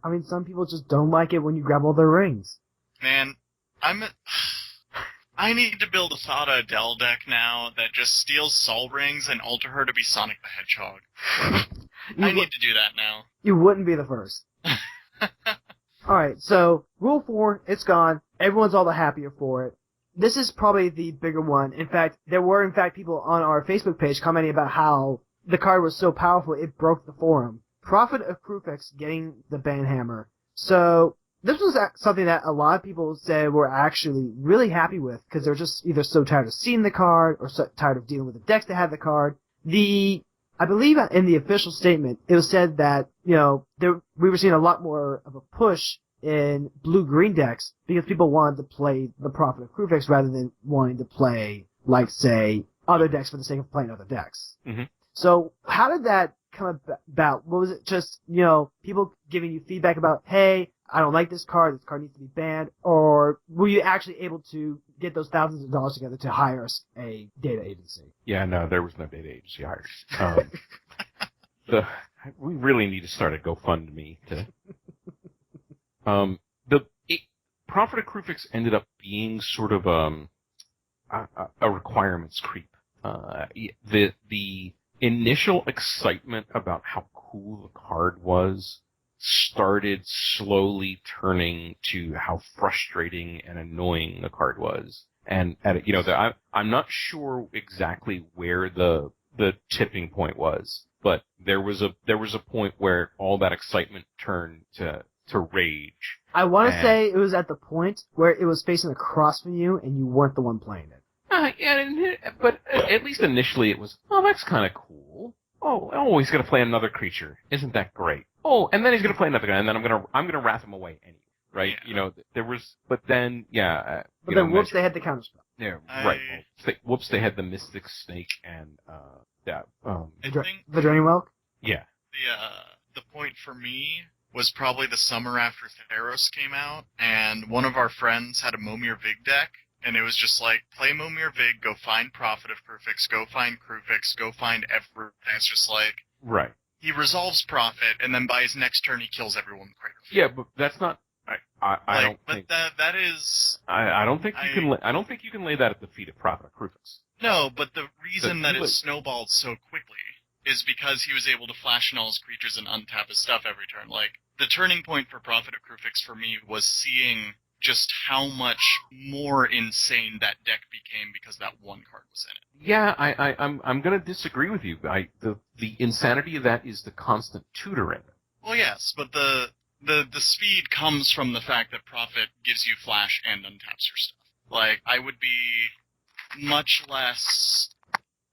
[SPEAKER 1] I mean, some people just don't like it when you grab all their rings.
[SPEAKER 7] Man, I need to build a Thada Adele deck now that just steals Sol Rings and alter her to be Sonic the Hedgehog. I need to do that now.
[SPEAKER 1] You wouldn't be the first. Alright, so, Rule 4, it's gone. Everyone's all the happier for it. This is probably the bigger one. In fact, there were, people on our Facebook page commenting about how the card was so powerful it broke the forum. Prophet of Krufix getting the Banhammer. So, this was something that a lot of people said were actually really happy with, because they're just either so tired of seeing the card, or so tired of dealing with the decks that had the card. I believe in the official statement, it was said that, we were seeing a lot more of a push in blue-green decks, because people wanted to play the Prophet of Krufix rather than wanting to play, like, say, other decks for the sake of playing other decks.
[SPEAKER 2] Mm-hmm.
[SPEAKER 1] So, how did that come about? What was it just, people giving you feedback about, hey, I don't like this card needs to be banned, or were you actually able to get those thousands of dollars together to hire a data agency?
[SPEAKER 2] Yeah, no, there was no data agency hired. We really need to start a GoFundMe to. Prophet of Krufix ended up being sort of a requirements creep. The initial excitement about how cool the card was started slowly turning to how frustrating and annoying the card was. And I'm not sure exactly where the tipping point was, but there was a point where all that excitement turned to rage.
[SPEAKER 1] I want to say it was at the point where it was facing across from you and you weren't the one playing it.
[SPEAKER 2] But at least initially it was, oh, that's kind of cool. Oh, he's gonna play another creature. Isn't that great? Oh, and then he's gonna play another guy, and then I'm gonna wrath him away anyway, right?
[SPEAKER 7] Yeah.
[SPEAKER 2] There was, but then, yeah.
[SPEAKER 1] But then, whoops, they had the counterspell.
[SPEAKER 2] Yeah, right. Well, whoops, they had the Mystic Snake and,
[SPEAKER 1] the Draining Welk?
[SPEAKER 2] Yeah.
[SPEAKER 7] The point for me was probably the summer after Theros came out, and one of our friends had a Momir Vig deck, and it was just like, play Momir Vig, go find Prophet of Krufix, go find Krufix, go find everything. It's just like...
[SPEAKER 2] Right.
[SPEAKER 7] He resolves Prophet, and then by his next turn he kills everyone with Crater.
[SPEAKER 2] Yeah, but that's not... I don't think...
[SPEAKER 7] But that is...
[SPEAKER 2] I don't think you can lay that at the feet of Prophet of Krufix.
[SPEAKER 7] No, but the reason that it snowballed so quickly is because he was able to flash in all his creatures and untap his stuff every turn. Like, the turning point for Prophet of Krufix for me was seeing just how much more insane that deck became because that one card was in it.
[SPEAKER 2] Yeah, I'm going to disagree with you. The insanity of that is the constant tutoring.
[SPEAKER 7] Well, yes, but the speed comes from the fact that Prophet gives you flash and untaps your stuff. Like, I would be much less,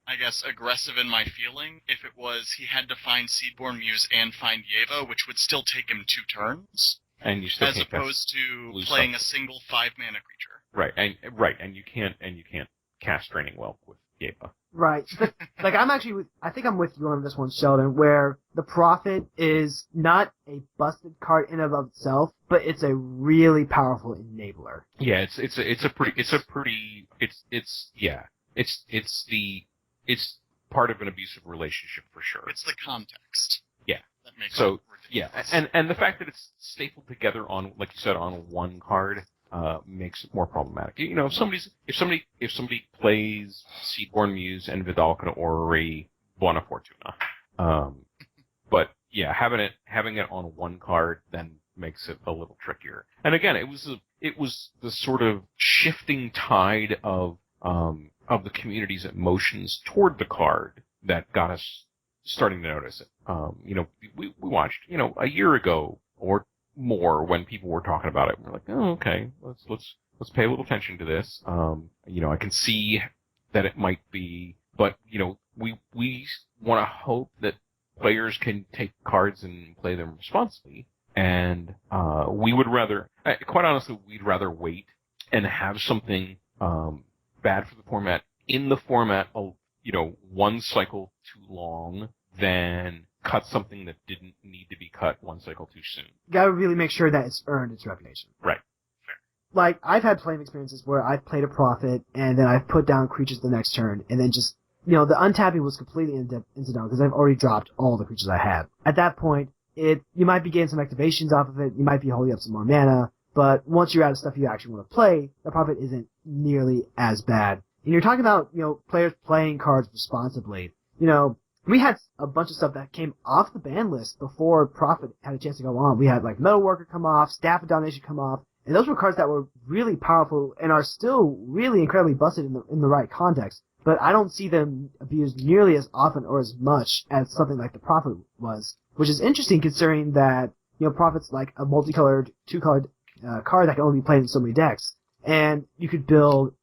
[SPEAKER 7] I guess, aggressive in my feeling if it was he had to find Seedborn Muse and find Yeva, which would still take him 2 turns.
[SPEAKER 2] And you still
[SPEAKER 7] as opposed to playing a single 5-mana creature.
[SPEAKER 2] Right, and you can't cast Draining Welk with Yeva.
[SPEAKER 1] Right. But, like, I think I'm with you on this one, Sheldon, where the Prophet is not a busted card in and of itself, but it's a really powerful enabler.
[SPEAKER 2] Yeah, it's part of an abusive relationship for sure.
[SPEAKER 7] It's the context.
[SPEAKER 2] Yeah.
[SPEAKER 7] That makes
[SPEAKER 2] so
[SPEAKER 7] it ridiculous.
[SPEAKER 2] yeah, and the fact that it's stapled together on, like you said, on one card, makes it more problematic. If somebody plays Seedborn Muse and Vidalcan Orrery, Buona Fortuna. But yeah, having it on one card then makes it a little trickier. And again, it was the sort of shifting tide of the community's emotions toward the card that got us starting to notice it. We watched, a year ago, or more when people were talking about it. We're like, oh, okay, let's pay a little attention to this. I can see that it might be, but we want to hope that players can take cards and play them responsibly. And we would rather, quite honestly, we'd rather wait and have something bad for the format in the format, one cycle too long than cut something that didn't need to be cut one cycle too soon.
[SPEAKER 1] You gotta really make sure that it's earned its reputation.
[SPEAKER 2] Right.
[SPEAKER 7] Fair.
[SPEAKER 1] Like, I've had playing experiences where I've played a Prophet, and then I've put down creatures the next turn, and then just, the untapping was completely incidental, because I've already dropped all the creatures I had. At that point, you might be getting some activations off of it, you might be holding up some more mana, but once you're out of stuff you actually want to play, the Prophet isn't nearly as bad. And you're talking about, players playing cards responsibly. We had a bunch of stuff that came off the ban list before Prophet had a chance to go on. We had, Metalworker come off, Staff of Domination come off, and those were cards that were really powerful and are still really incredibly busted in the right context. But I don't see them abused nearly as often or as much as something like the Prophet was, which is interesting considering that, Prophet's like a multicolored, two-colored card that can only be played in so many decks. And you could build,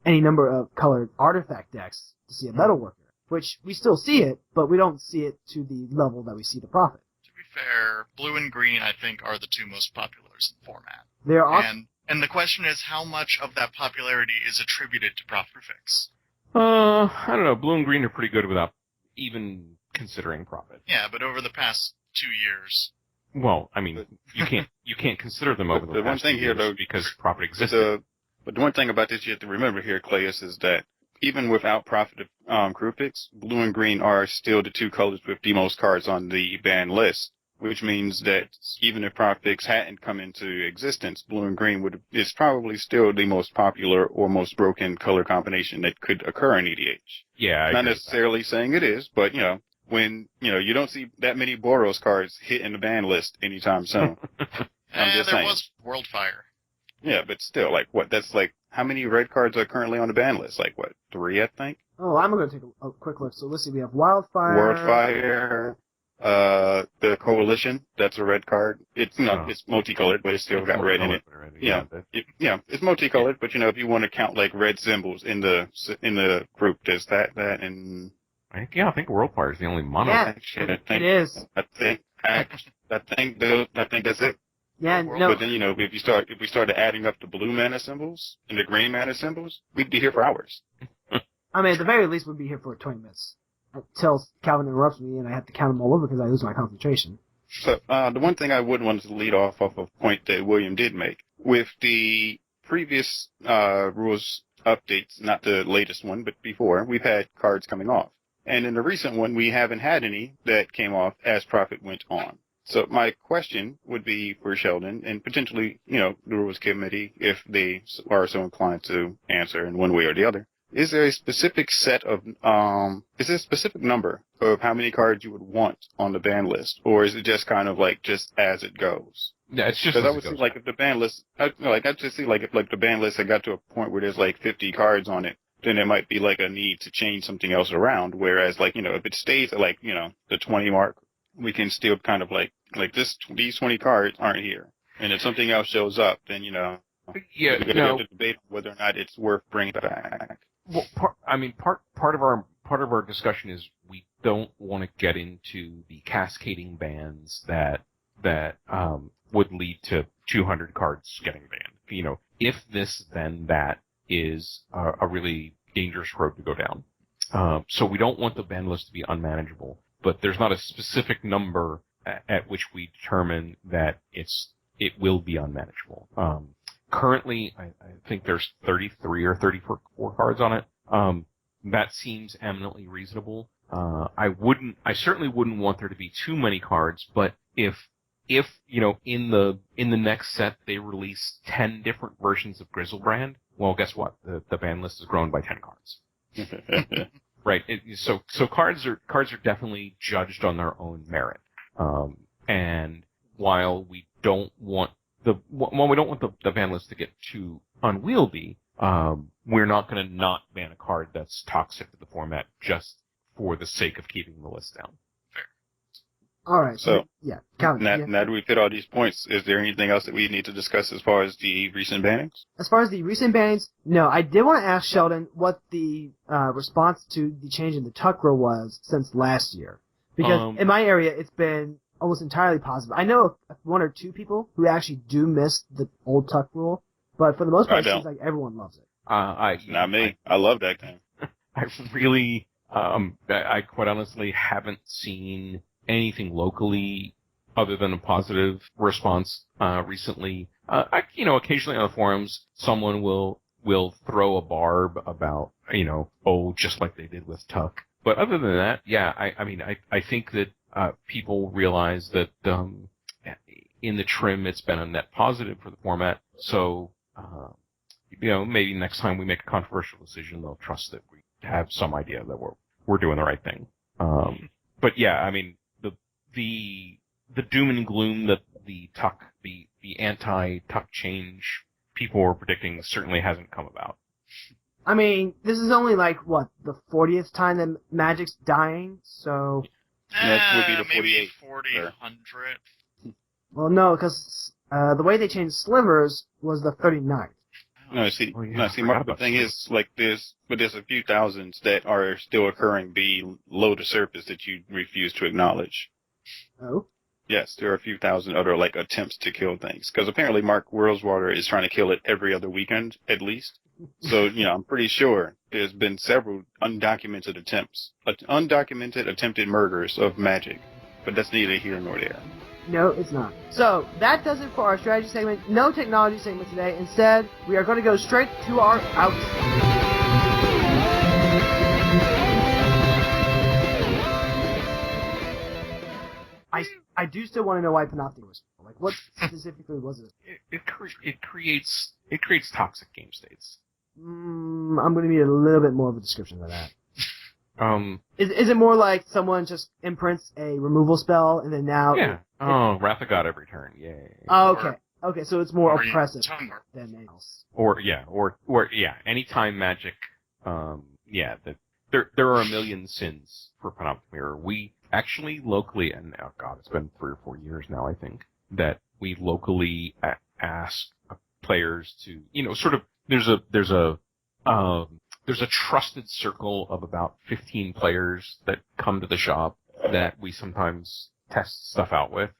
[SPEAKER 1] any number of colored artifact decks to see a Metalworker, which we still see it, but we don't see it to the level that we see the Prophet.
[SPEAKER 7] To be fair, blue and green, I think, are the two most populars in the format.
[SPEAKER 1] They're awesome.
[SPEAKER 7] And the question is, how much of that popularity is attributed to Prophet Fix?
[SPEAKER 2] I don't know. Blue and green are pretty good without even considering Prophet.
[SPEAKER 7] Yeah, but over the past 2 years.
[SPEAKER 2] Well, I mean, you can't consider them over the past 2 years though, because Prophet existed.
[SPEAKER 4] But the one thing about this you have to remember here, Clayus, is that even without Prophet crew picks, blue and green are still the two colors with the most cards on the ban list, which means that even if Prophet picks hadn't come into existence, blue and green is probably still the most popular or most broken color combination that could occur in EDH.
[SPEAKER 2] Yeah,
[SPEAKER 4] not necessarily saying it is, but when you don't see that many Boros cards hit in the ban list anytime soon. I'm just saying.
[SPEAKER 7] There was Worldfire.
[SPEAKER 4] Yeah, but still, that's how many red cards are currently on the ban list? 3, I think?
[SPEAKER 1] Oh, I'm going to take a quick look. So let's see, we have Wildfire.
[SPEAKER 4] The Coalition, that's a red card. It's it's multicolored, but it's still got red in it. It's multicolored, but if you want to count red symbols in the group, there's that and
[SPEAKER 2] I think Worldfire is the only mono.
[SPEAKER 1] Yeah, it is.
[SPEAKER 4] I think that's it.
[SPEAKER 1] Yeah, no.
[SPEAKER 4] But then if we started adding up the blue mana symbols and the green mana symbols, we'd be here for hours.
[SPEAKER 1] I mean, at the very least, we'd be here for 20 minutes until Calvin interrupts me and I have to count them all over because I lose my concentration.
[SPEAKER 4] So the one thing I would want to lead off of a point that William did make with the previous rules updates, not the latest one, but before, we've had cards coming off. And in the recent one, we haven't had any that came off as Prophet went on. So my question would be for Sheldon and potentially, the Rules Committee, if they are so inclined to answer in one way or the other. Is there a specific number of how many cards you would want on the ban list? Or is it just kind of just as it goes?
[SPEAKER 2] Yeah, it's just
[SPEAKER 4] because I would see if the ban list, I just see if the ban list had got to a point where there's 50 cards on it, then there might be a need to change something else around. Whereas if it stays at the 20 mark, we can still kind of these 20 cards aren't here. And if something else shows up, then we have to debate whether or not it's worth bringing back.
[SPEAKER 2] Well, part of our discussion is we don't want to get into the cascading bans that would lead to 200 cards getting banned. If this then that is a really dangerous road to go down. So we don't want the ban list to be unmanageable, but there's not a specific number at which we determine that it will be unmanageable. Currently, I think there's 33 or 34 cards on it. That seems eminently reasonable. I certainly wouldn't want there to be too many cards, but if in the next set they release 10 different versions of Grizzlebrand, well, guess what? The ban list has grown by 10 cards. Right. So cards are definitely judged on their own merit. And while we don't want the ban list to get too unwieldy, we're not going to not ban a card that's toxic to the format just for the sake of keeping the list down.
[SPEAKER 1] All right.
[SPEAKER 4] So,
[SPEAKER 1] yeah. Calvin,
[SPEAKER 4] now that we've hit all these points, is there anything else that we need to discuss as far as the recent bannings?
[SPEAKER 1] As far as the recent bannings, no. I did want to ask Sheldon what the response to the change in the tuck rule was since last year. Because in my area, it's been almost entirely positive. I know of 1 or 2 people who actually do miss the old tuck rule, but for the most part, it seems like everyone loves it.
[SPEAKER 4] Not me. I love that game.
[SPEAKER 2] I really, I quite honestly haven't seen anything locally other than a positive response recently. Occasionally on the forums, someone will throw a barb about, just like they did with Tuck. But other than that, yeah, I think that people realize that in the trim it's been a net positive for the format. So, maybe next time we make a controversial decision, they'll trust that we have some idea that we're doing the right thing. But yeah, the doom and gloom that the anti-tuck change people were predicting certainly hasn't come about.
[SPEAKER 1] I mean, this is only the 40th time that Magic's dying, so...
[SPEAKER 4] That would be the 48th.
[SPEAKER 7] 40th.
[SPEAKER 1] Well, no, because the way they changed slivers was the 39th.
[SPEAKER 4] Mark, the thing is, there's a few thousands that are still occurring below the surface that you refuse to acknowledge.
[SPEAKER 1] Oh?
[SPEAKER 4] Yes, there are a few thousand other, attempts to kill things. Because apparently Mark Worldswater is trying to kill it every other weekend, at least. So, I'm pretty sure there's been several undocumented attempted murders of Magic. But that's neither here nor there.
[SPEAKER 1] No, it's not. So, that does it for our strategy segment. No technology segment today. Instead, we are going to go straight to our outs. I do still want to know why Panoptic was. What specifically was it?
[SPEAKER 2] It creates toxic game states.
[SPEAKER 1] I'm going to need a little bit more of a description of that. Is it more like someone just imprints a removal spell and then now...
[SPEAKER 2] Yeah. Wrath of God every turn. Yay.
[SPEAKER 1] Oh, okay. Okay, so it's more oppressive than anything else.
[SPEAKER 2] Or anytime Magic, there are a million sins for Panoptic Mirror. We actually locally, and it's been 3 or 4 years now, I think, that we locally ask players to, there's a trusted circle of about 15 players that come to the shop that we sometimes test stuff out with.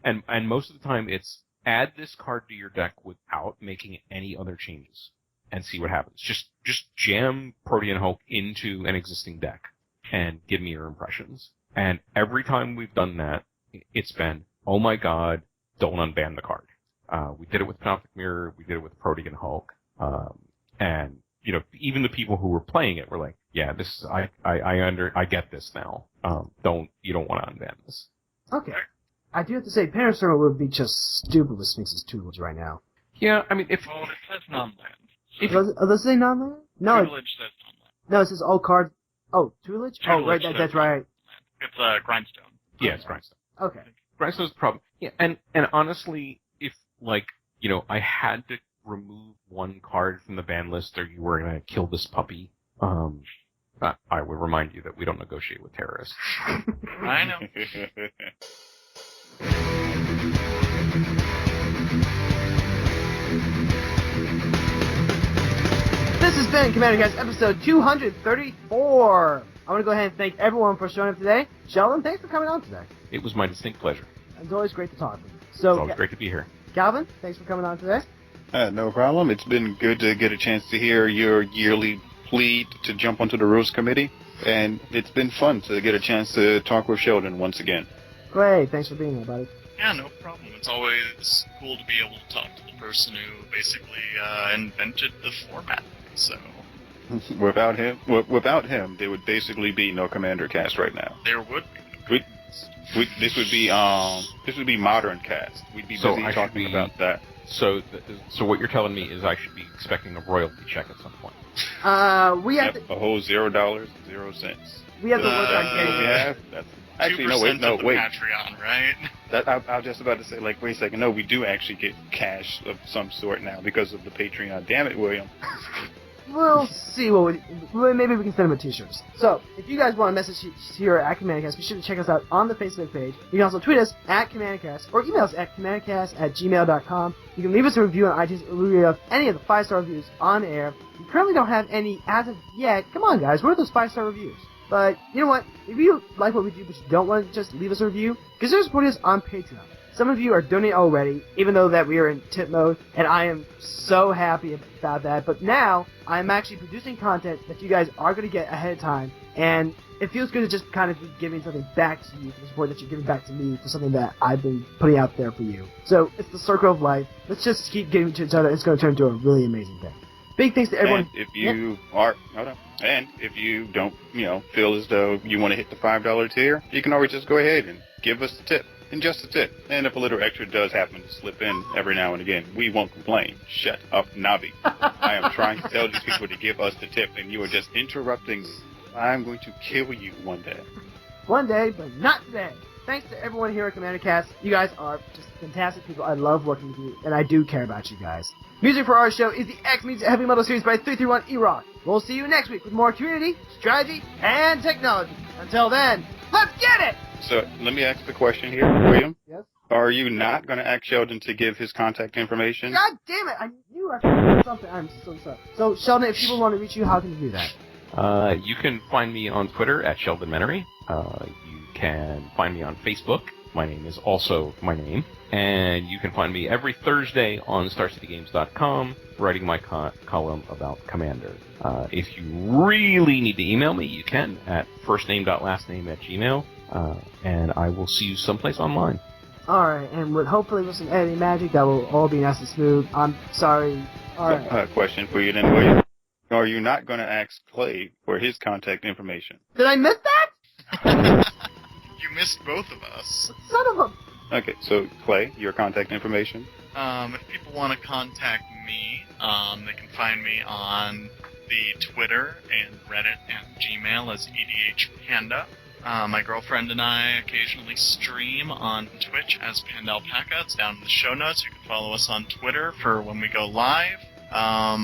[SPEAKER 2] And most of the time it's add this card to your deck without making any other changes and see what happens. Just jam Protean Hulk into an existing deck and give me your impressions. And every time we've done that, it's been, oh my god, don't unban the card. We did it with Panoptic Mirror, we did it with Protean Hulk, and even the people who were playing it were like, yeah, I get this now. You don't want to unban this.
[SPEAKER 1] Okay. I do have to say, Panorama would be just stupid with Sphinx's tutelage right now.
[SPEAKER 2] Yeah, it
[SPEAKER 3] says non-land.
[SPEAKER 1] Does it say non-land? No.
[SPEAKER 3] Tutelage says non-land.
[SPEAKER 1] No, it says all cards. Oh, tutelage? Oh, right, that's right.
[SPEAKER 3] It's Grindstone.
[SPEAKER 2] Yeah, it's Grindstone.
[SPEAKER 1] Okay.
[SPEAKER 2] Grindstone's the problem. Yeah, and honestly, if, I had to remove one card from the ban list or you were going to kill this puppy, I would remind you that we don't negotiate with terrorists.
[SPEAKER 3] I know.
[SPEAKER 1] This has been CommanderCast episode 234. I want to go ahead and thank everyone for showing up today. Sheldon, thanks for coming on today.
[SPEAKER 2] It was my distinct pleasure.
[SPEAKER 1] It's always great to talk with you.
[SPEAKER 2] It's always great to be here.
[SPEAKER 1] Calvin, thanks for coming on today.
[SPEAKER 4] No problem. It's been good to get a chance to hear your yearly plea to jump onto the Rules Committee, and it's been fun to get a chance to talk with Sheldon once again.
[SPEAKER 1] Great. Thanks for being here, buddy.
[SPEAKER 7] Yeah, no problem. It's always cool to be able to talk to the person who basically invented the format. So
[SPEAKER 4] without him, there would basically be no CommanderCast right now.
[SPEAKER 7] There would be.
[SPEAKER 4] This would be Modern Cast. We'd be busy talking about that.
[SPEAKER 2] So what you're telling me is I should be expecting a royalty check at some point.
[SPEAKER 1] We have
[SPEAKER 4] a whole $0.00.
[SPEAKER 1] We have to work on getting
[SPEAKER 4] that. That's actually no, wait.
[SPEAKER 7] Patreon, right?
[SPEAKER 4] I was just about to say, wait a second. No, we do actually get cash of some sort now because of the Patreon. Damn it, William.
[SPEAKER 1] we'll see maybe we can send them a t-shirts. So, if you guys want to message here at CommanderCast, be sure to check us out on the Facebook page. You can also tweet us at CommanderCast or email us at CommanderCast@gmail.com. You can leave us a review on iTunes or leave us any of the 5-star reviews on air. We currently don't have any as of yet. Come on, guys, where are those 5-star reviews? But, you know what? If you like what we do, but you don't want to just leave us a review, consider supporting us on Patreon. Some of you are donating already, even though that we are in tip mode, and I am so happy about that. But now, I'm actually producing content that you guys are going to get ahead of time, and it feels good to just kind of be giving something back to you for the support that you're giving back to me for something that I've been putting out there for you. So, it's the circle of life. Let's just keep giving to each other. It's going to turn into a really amazing thing. Big thanks to everyone.
[SPEAKER 4] And if you don't, feel as though you want to hit the $5 tier, you can always just go ahead and give us a tip. And just a tip. And if a little extra does happen to slip in every now and again, we won't complain. Shut up, Navi. I am trying to tell these people to give us the tip, and you are just interrupting me. I'm going to kill you one day.
[SPEAKER 1] One day, but not today. Thanks to everyone here at CommanderCast. You guys are just fantastic people. I love working with you, and I do care about you guys. Music for our show is the X Meets Heavy Metal series by 331 E-Rock. We'll see you next week with more community, strategy, and technology. Until then, let's get it!
[SPEAKER 4] So, let me ask the question here, William.
[SPEAKER 1] Yes?
[SPEAKER 4] Are you not going to ask Sheldon to give his contact information?
[SPEAKER 1] God damn it! I knew I forgot something. I'm so sorry. So, Sheldon, if people want to reach you, how can you do that?
[SPEAKER 2] You can find me on Twitter at Sheldon Menery. You can find me on Facebook. My name is also my name. And you can find me every Thursday on StarCityGames.com writing my column about Commander. If you really need to email me, you can at firstname.lastname@gmail. And I will see you someplace online.
[SPEAKER 1] Alright, and hopefully with some editing magic, that will all be nice and smooth. I'm sorry. Alright.
[SPEAKER 4] Question for you then, William. Are you not going to ask Clay for his contact information?
[SPEAKER 1] Did I miss that?
[SPEAKER 7] You missed both of us.
[SPEAKER 1] Son of a...
[SPEAKER 4] Okay, so Clay, your contact information?
[SPEAKER 7] If people want to contact me, they can find me on the Twitter and Reddit and Gmail as EDHPanda. My girlfriend and I occasionally stream on Twitch as Pandalpaca. It's down in the show notes. You can follow us on Twitter for when we go live.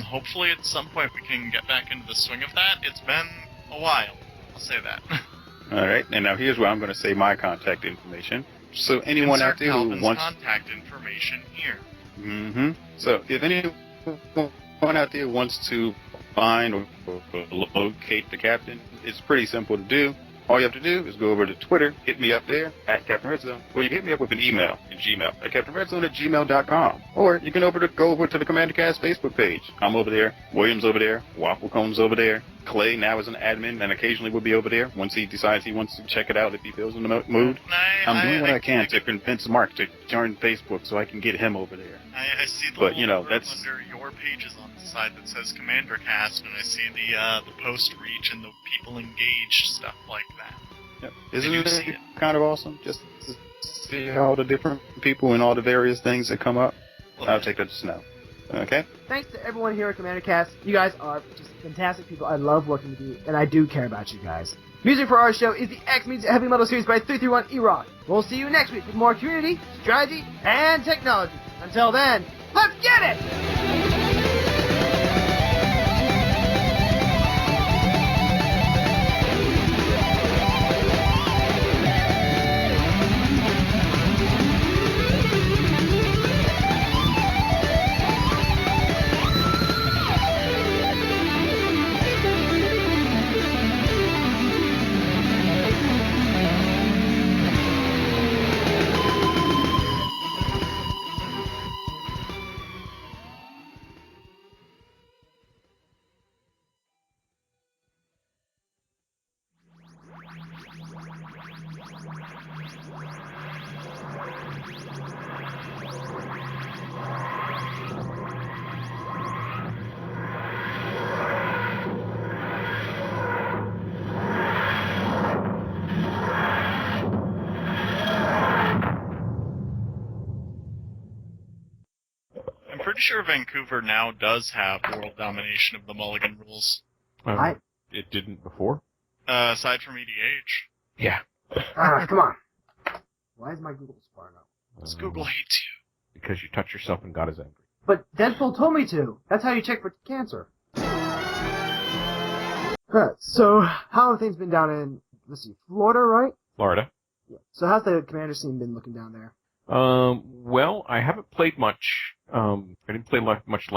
[SPEAKER 7] Hopefully at some point we can get back into the swing of that. It's been a while. I'll say that.
[SPEAKER 4] All right, and now here's where I'm going to say my contact information. So anyone out there who wants
[SPEAKER 7] contact information here.
[SPEAKER 4] Mm-hmm. So if anyone out there wants to find or locate the captain, it's pretty simple to do. All you have to do is go over to Twitter, hit me up there at Captain Red Zone, or you can hit me up with an email in Gmail at CaptainRedZone@gmail.com. Or you can go over to the CommanderCast Facebook page. I'm over there, William's over there, Wafflecomb's over there, Clay now is an admin and occasionally will be over there once he decides he wants to check it out if he feels in the mood. I'm doing what I can to convince Mark to join Facebook so I can get him over there.
[SPEAKER 7] I see the
[SPEAKER 4] that's
[SPEAKER 7] under your pages on the side that says CommanderCast, and I see the post reach and the people engaged stuff like that.
[SPEAKER 4] Yep. Isn't it kind of awesome? Just to see all the different people and all the various things that come up. I'll take that to snow. Okay?
[SPEAKER 1] Thanks to everyone here at CommanderCast. You guys are just fantastic people. I love working with you, and I do care about you guys. Music for our show is the X Meets Heavy Metal series by 331 E-Rock. We'll see you next week with more community, strategy, and technology. Until then, let's get it!
[SPEAKER 7] Pretty sure Vancouver now does have world domination of the Mulligan rules.
[SPEAKER 2] It didn't before?
[SPEAKER 7] Aside from EDH.
[SPEAKER 2] Yeah.
[SPEAKER 1] Come on. Why is my Google far enough?
[SPEAKER 7] Because Google hates you.
[SPEAKER 2] Because you touched yourself and God is angry.
[SPEAKER 1] But Deadpool told me to. That's how you check for cancer. So, how have things been down in, let's see, Florida, right?
[SPEAKER 2] Florida.
[SPEAKER 1] Yeah. So how's the Commander scene been looking down there?
[SPEAKER 2] Well, I haven't played much. I didn't play much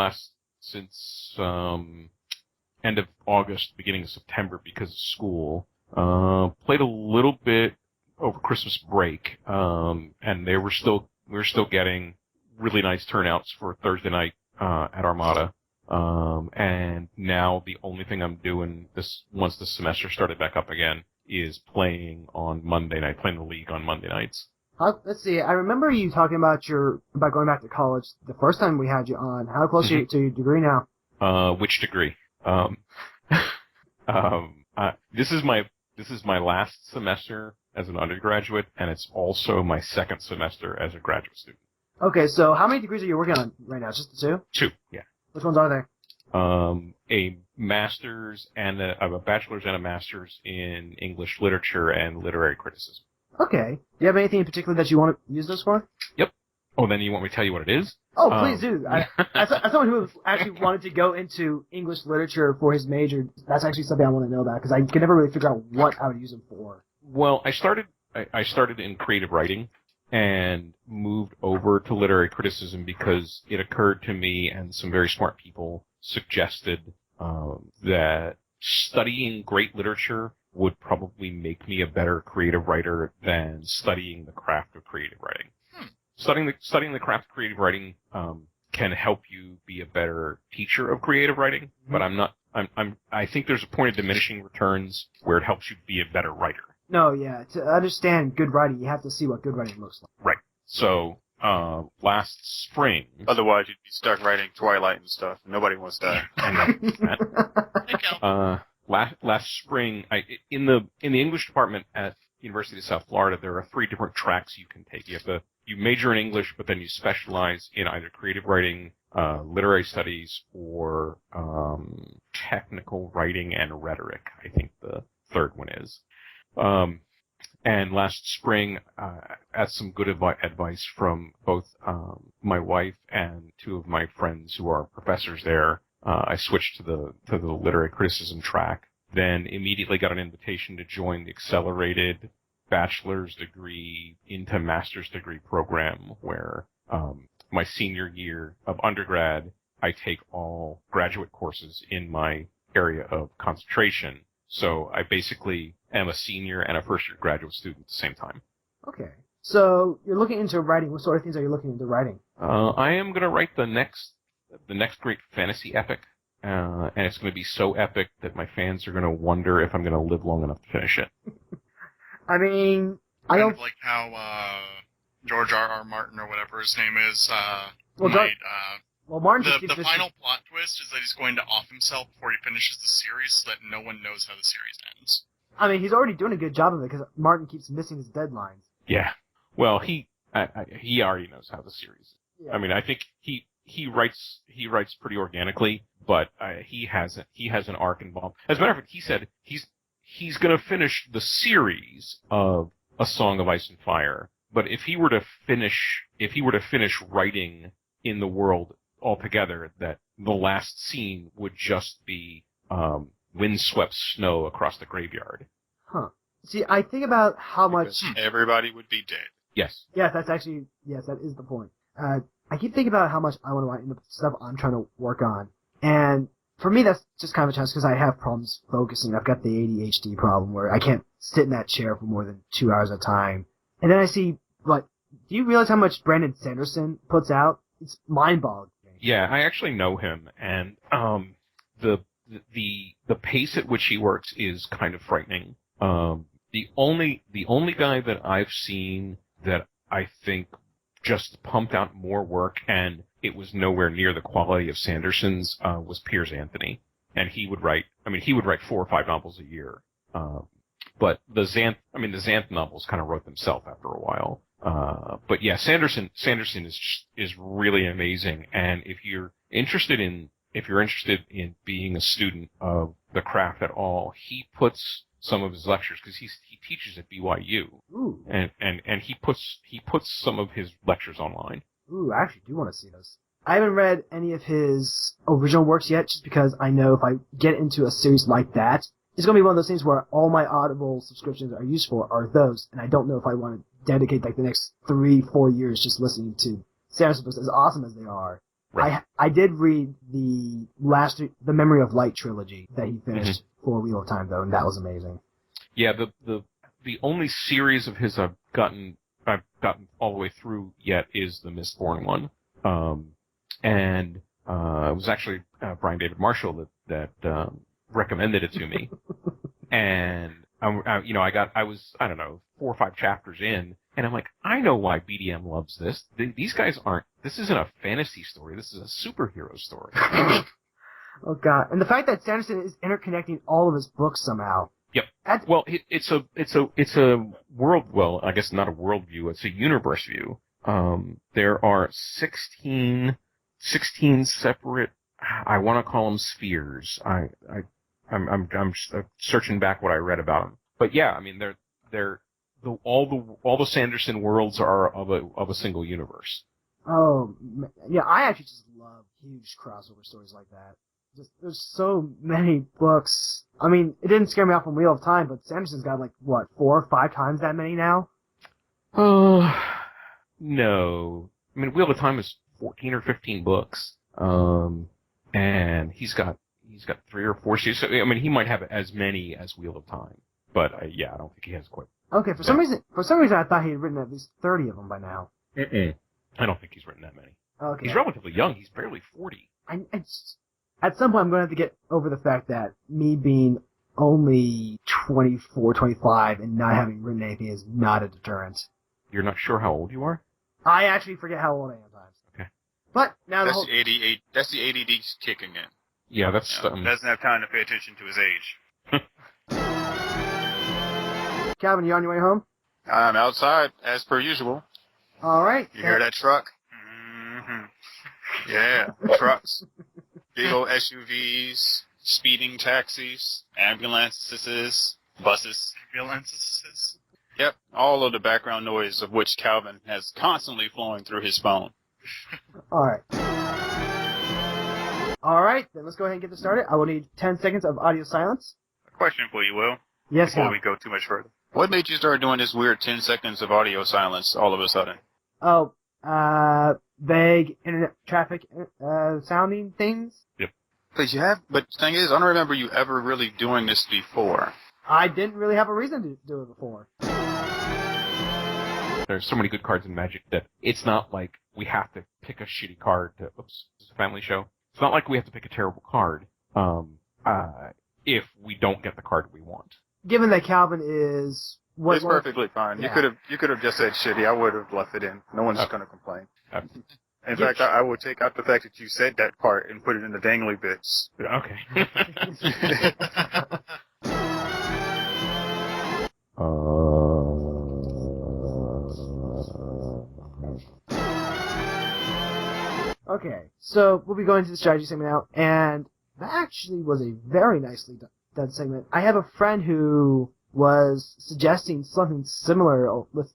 [SPEAKER 2] since end of August, beginning of September because of school. Played a little bit over Christmas break, and we were still getting really nice turnouts for Thursday night at Armada. And now the only thing I'm doing once the semester started back up again is playing on Monday night, playing the League on Monday nights.
[SPEAKER 1] Let's see. I remember you talking about going back to college the first time we had you on. How close are you to your degree now?
[SPEAKER 2] Which degree? This is my last semester as an undergraduate, and it's also my second semester as a graduate student.
[SPEAKER 1] Okay, so how many degrees are you working on right now? Just the two?
[SPEAKER 2] Two, yeah.
[SPEAKER 1] Which ones are they?
[SPEAKER 2] A master's and a bachelor's and a master's in English literature and literary criticism.
[SPEAKER 1] Okay. Do you have anything in particular that you want to use those for?
[SPEAKER 2] Yep. Oh, then you want me to tell you what it is?
[SPEAKER 1] Oh, please do. As someone who actually wanted to go into English literature for his major, that's actually something I want to know about, because I could never really figure out what I would use them for.
[SPEAKER 2] Well, I started in creative writing and moved over to literary criticism because it occurred to me, and some very smart people suggested that studying great literature would probably make me a better creative writer than studying the craft of creative writing. Studying the craft of creative writing can help you be a better teacher of creative writing, but I think there's a point of diminishing returns where it helps you be a better writer.
[SPEAKER 1] No, yeah. To understand good writing, you have to see what good writing looks like.
[SPEAKER 2] Right. So, last spring.
[SPEAKER 4] Otherwise, you'd be stuck writing Twilight and stuff. Nobody wants that.
[SPEAKER 2] I know. Last spring, in the English department at University of South Florida, there are 3 different tracks you can take. You major in English, but then you specialize in either creative writing, literary studies, or technical writing and rhetoric. I think the third one is. And last spring, at some good advice from both my wife and 2 of my friends who are professors there, I switched to the literary criticism track. Then immediately got an invitation to join the accelerated bachelor's degree into master's degree program, where my senior year of undergrad, I take all graduate courses in my area of concentration. So I basically am a senior and a first-year graduate student at the same time.
[SPEAKER 1] Okay. So you're looking into writing. What sort of things are you looking into writing?
[SPEAKER 2] I am going to write the next great fantasy epic, and it's going to be so epic that my fans are going to wonder if I'm going to live long enough to finish it.
[SPEAKER 1] I mean, I don't...
[SPEAKER 7] Kind of like how George R.R. Martin, or whatever his name is,
[SPEAKER 1] Martin just
[SPEAKER 7] the final plot twist is that he's going to off himself before he finishes the series, so that no one knows how the series ends.
[SPEAKER 1] I mean, he's already doing a good job of it, because Martin keeps missing his deadlines.
[SPEAKER 2] Yeah. Well, he already knows how the series is.
[SPEAKER 1] Yeah.
[SPEAKER 2] I mean, I think he writes pretty organically, but he has an arc involved. As a matter of fact, he said he's going to finish the series of A Song of Ice and Fire, but if he were to finish writing in the world altogether, that the last scene would just be windswept snow across the graveyard.
[SPEAKER 1] Huh. See, I think about how much...
[SPEAKER 4] Everybody would be dead.
[SPEAKER 2] Yes.
[SPEAKER 1] Yes, that is the point. I keep thinking about how much I want to write in the stuff I'm trying to work on. And for me, that's just kind of a challenge because I have problems focusing. I've got the ADHD problem where I can't sit in that chair for more than 2 hours at a time. And then I see, do you realize how much Brandon Sanderson puts out? It's mind-boggling.
[SPEAKER 2] Yeah, I actually know him, and the pace at which he works is kind of frightening. The only guy that I've seen that I think just pumped out more work, and it was nowhere near the quality of Sanderson's, was Piers Anthony. And he would write 4 or 5 novels a year. But the Xanth novels kind of wrote themselves after a while. But yeah, Sanderson is really amazing. And if you're interested in being a student of the craft at all, he puts some of his lectures, because he teaches at BYU.
[SPEAKER 1] Ooh.
[SPEAKER 2] And he puts some of his lectures online.
[SPEAKER 1] Ooh, I actually do want to see those. I haven't read any of his original works yet, just because I know if I get into a series like that, it's going to be one of those things where all my Audible subscriptions are used for are those, and I don't know if I want to dedicate like the next 3-4 years just listening to Sanderson books, as awesome as they are. Right. I did read the Memory of Light trilogy that he finished for Wheel of Time, though, and that was amazing. Yeah,
[SPEAKER 2] the only series of his I've gotten all the way through yet is the Mistborn one. And it was actually Brian David Marshall that recommended it to me. And I was 4 or 5 chapters in, and I'm like, I know why BDM loves this. These guys aren't. This isn't a fantasy story. This is a superhero story.
[SPEAKER 1] Oh God! And the fact that Sanderson is interconnecting all of his books somehow.
[SPEAKER 2] Yep. Well, it's a world. Well, I guess not a world view. It's a universe view. There are 16 separate. I want to call them spheres. I'm searching back what I read about them. But yeah, I mean, all the Sanderson worlds are of a single universe.
[SPEAKER 1] Oh, yeah, I actually just love huge crossover stories like that. There's so many books. I mean, it didn't scare me off from Wheel of Time, but Sanderson's got 4 or 5 times that many now?
[SPEAKER 2] No. I mean, Wheel of Time is 14 or 15 books. And he's got 3 or 4 series. I mean, he might have as many as Wheel of Time. But, I don't think he has quite.
[SPEAKER 1] Okay, for some reason I thought he had written at least 30 of them by now.
[SPEAKER 2] I don't think he's written that many.
[SPEAKER 1] Okay.
[SPEAKER 2] He's relatively young. He's barely 40.
[SPEAKER 1] At some point, I'm going to have to get over the fact that me being only 24, 25, and not having written anything is not a deterrent.
[SPEAKER 2] You're not sure how old you are?
[SPEAKER 1] I actually forget how old I am sometimes.
[SPEAKER 2] Okay.
[SPEAKER 1] But now
[SPEAKER 4] that's the ADD kicking in.
[SPEAKER 2] Yeah, that's...
[SPEAKER 4] doesn't have time to pay attention to his age.
[SPEAKER 1] Calvin, you on your way home?
[SPEAKER 4] I'm outside, as per usual.
[SPEAKER 1] All right.
[SPEAKER 4] You hear that truck? Mm-hmm. Yeah, trucks. Big old SUVs, speeding taxis, ambulances, buses.
[SPEAKER 7] Ambulances.
[SPEAKER 4] Yep, all of the background noise of which Calvin has constantly flowing through his phone.
[SPEAKER 1] All right, then let's go ahead and get this started. I will need 10 seconds of audio silence.
[SPEAKER 4] A question for you, Will.
[SPEAKER 1] Yes,
[SPEAKER 4] before we go too much further. What made you start doing this weird 10 seconds of audio silence all of a sudden?
[SPEAKER 1] Oh, vague internet traffic sounding things.
[SPEAKER 2] Yep.
[SPEAKER 4] But the thing is, I don't remember you ever really doing this before.
[SPEAKER 1] I didn't really have a reason to do it before.
[SPEAKER 2] There's so many good cards in Magic that it's not like we have to pick a shitty card to, it's a family show. It's not like we have to pick a terrible card, if we don't get the card we want.
[SPEAKER 1] Given that Calvin is...
[SPEAKER 4] It's perfectly fine. Yeah. You could have just said shitty. I would have left it in. No one's going to complain. In fact, I would take out the fact that you said that part and put it in the dangly bits.
[SPEAKER 2] Okay.
[SPEAKER 1] Okay, so we'll be going to the strategy segment now, and that actually was a very nicely done segment. I have a friend who was suggesting something similar with,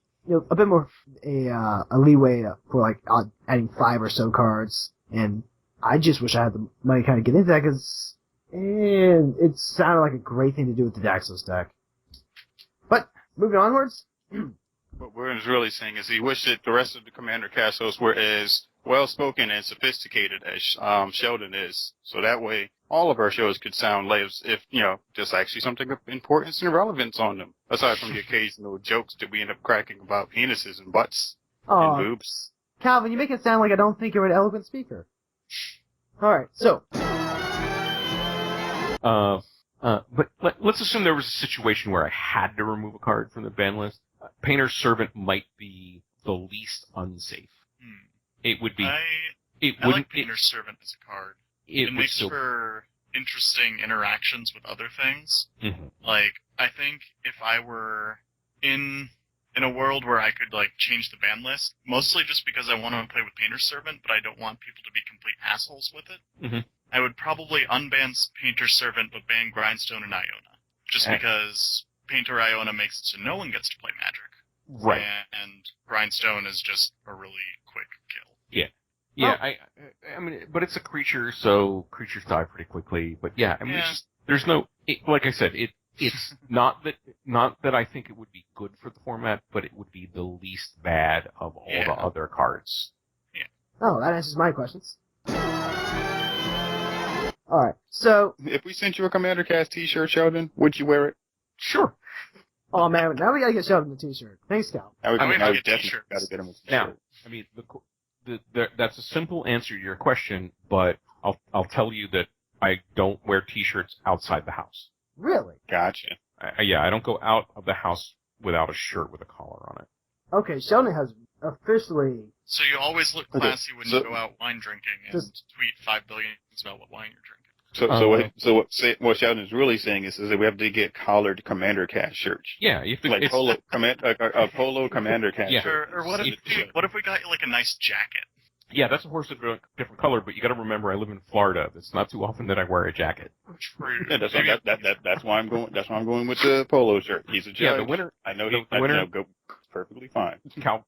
[SPEAKER 1] a bit more a leeway for adding 5 or so cards, and I just wish I had the money to kind of get into that because it sounded like a great thing to do with the Daxos deck. But moving onwards.
[SPEAKER 4] What William's really saying is he wished that the rest of the CommanderCast hosts were as well-spoken and sophisticated as Sheldon is. So that way, all of our shows could sound like as if, just actually something of importance and relevance on them. Aside from the occasional jokes that we end up cracking about penises and butts and boobs.
[SPEAKER 1] Calvin, you make it sound like I don't think you're an eloquent speaker. Alright, so.
[SPEAKER 2] But let's assume there was a situation where I had to remove a card from the ban list. Painter's Servant might be the least unsafe. It would be.
[SPEAKER 7] I like Painter's Servant as a card. It makes for interesting interactions with other things.
[SPEAKER 2] Mm-hmm.
[SPEAKER 7] I think if I were in a world where I could change the ban list, mostly just because I want to play with Painter's Servant, but I don't want people to be complete assholes with it.
[SPEAKER 2] Mm-hmm.
[SPEAKER 7] I would probably unban Painter's Servant, but ban Grindstone and Iona, just because Painter Iona makes it so no one gets to play Magic.
[SPEAKER 2] Right.
[SPEAKER 7] And Grindstone is just a really quick kill.
[SPEAKER 2] Yeah. Yeah, I mean, but it's a creature, so creatures die pretty quickly. But yeah, I mean, There's no, like I said, it's not that I think it would be good for the format, but it would be the least bad of all the other cards.
[SPEAKER 7] Yeah.
[SPEAKER 1] Oh, that answers my questions. Alright, so...
[SPEAKER 4] If we sent you a CommanderCast t-shirt, Sheldon, would you wear it?
[SPEAKER 2] Sure.
[SPEAKER 1] Oh man, now we gotta get Sheldon the t-shirt. Thanks, Cal.
[SPEAKER 4] I would
[SPEAKER 7] get
[SPEAKER 4] definitely
[SPEAKER 7] t-shirts.
[SPEAKER 4] gotta get him a t-shirt.
[SPEAKER 2] Now, I mean, that's a simple answer to your question, but I'll tell you that I don't wear t-shirts outside the house.
[SPEAKER 1] Really?
[SPEAKER 4] Gotcha.
[SPEAKER 2] I don't go out of the house without a shirt with a collar on it.
[SPEAKER 1] Okay, Sheldon has officially...
[SPEAKER 7] So you always look classy when you go out wine drinking and tweet 5 billion things about what wine you're drinking.
[SPEAKER 4] What Sheldon is really saying is that we have to get collared CommanderCast shirts.
[SPEAKER 2] Yeah, you have to,
[SPEAKER 4] Like a polo CommanderCast shirt.
[SPEAKER 7] Or what if we got you like a nice jacket?
[SPEAKER 2] Yeah, that's of course a different color, but you got to remember I live in Florida. It's not too often that I wear a jacket.
[SPEAKER 7] True.
[SPEAKER 4] Yeah, that's why I'm going. That's why I'm going with the polo shirt. He's a judge.
[SPEAKER 2] Yeah, the winner.
[SPEAKER 4] I know
[SPEAKER 2] the
[SPEAKER 4] I
[SPEAKER 2] winner.
[SPEAKER 4] know, go perfectly fine.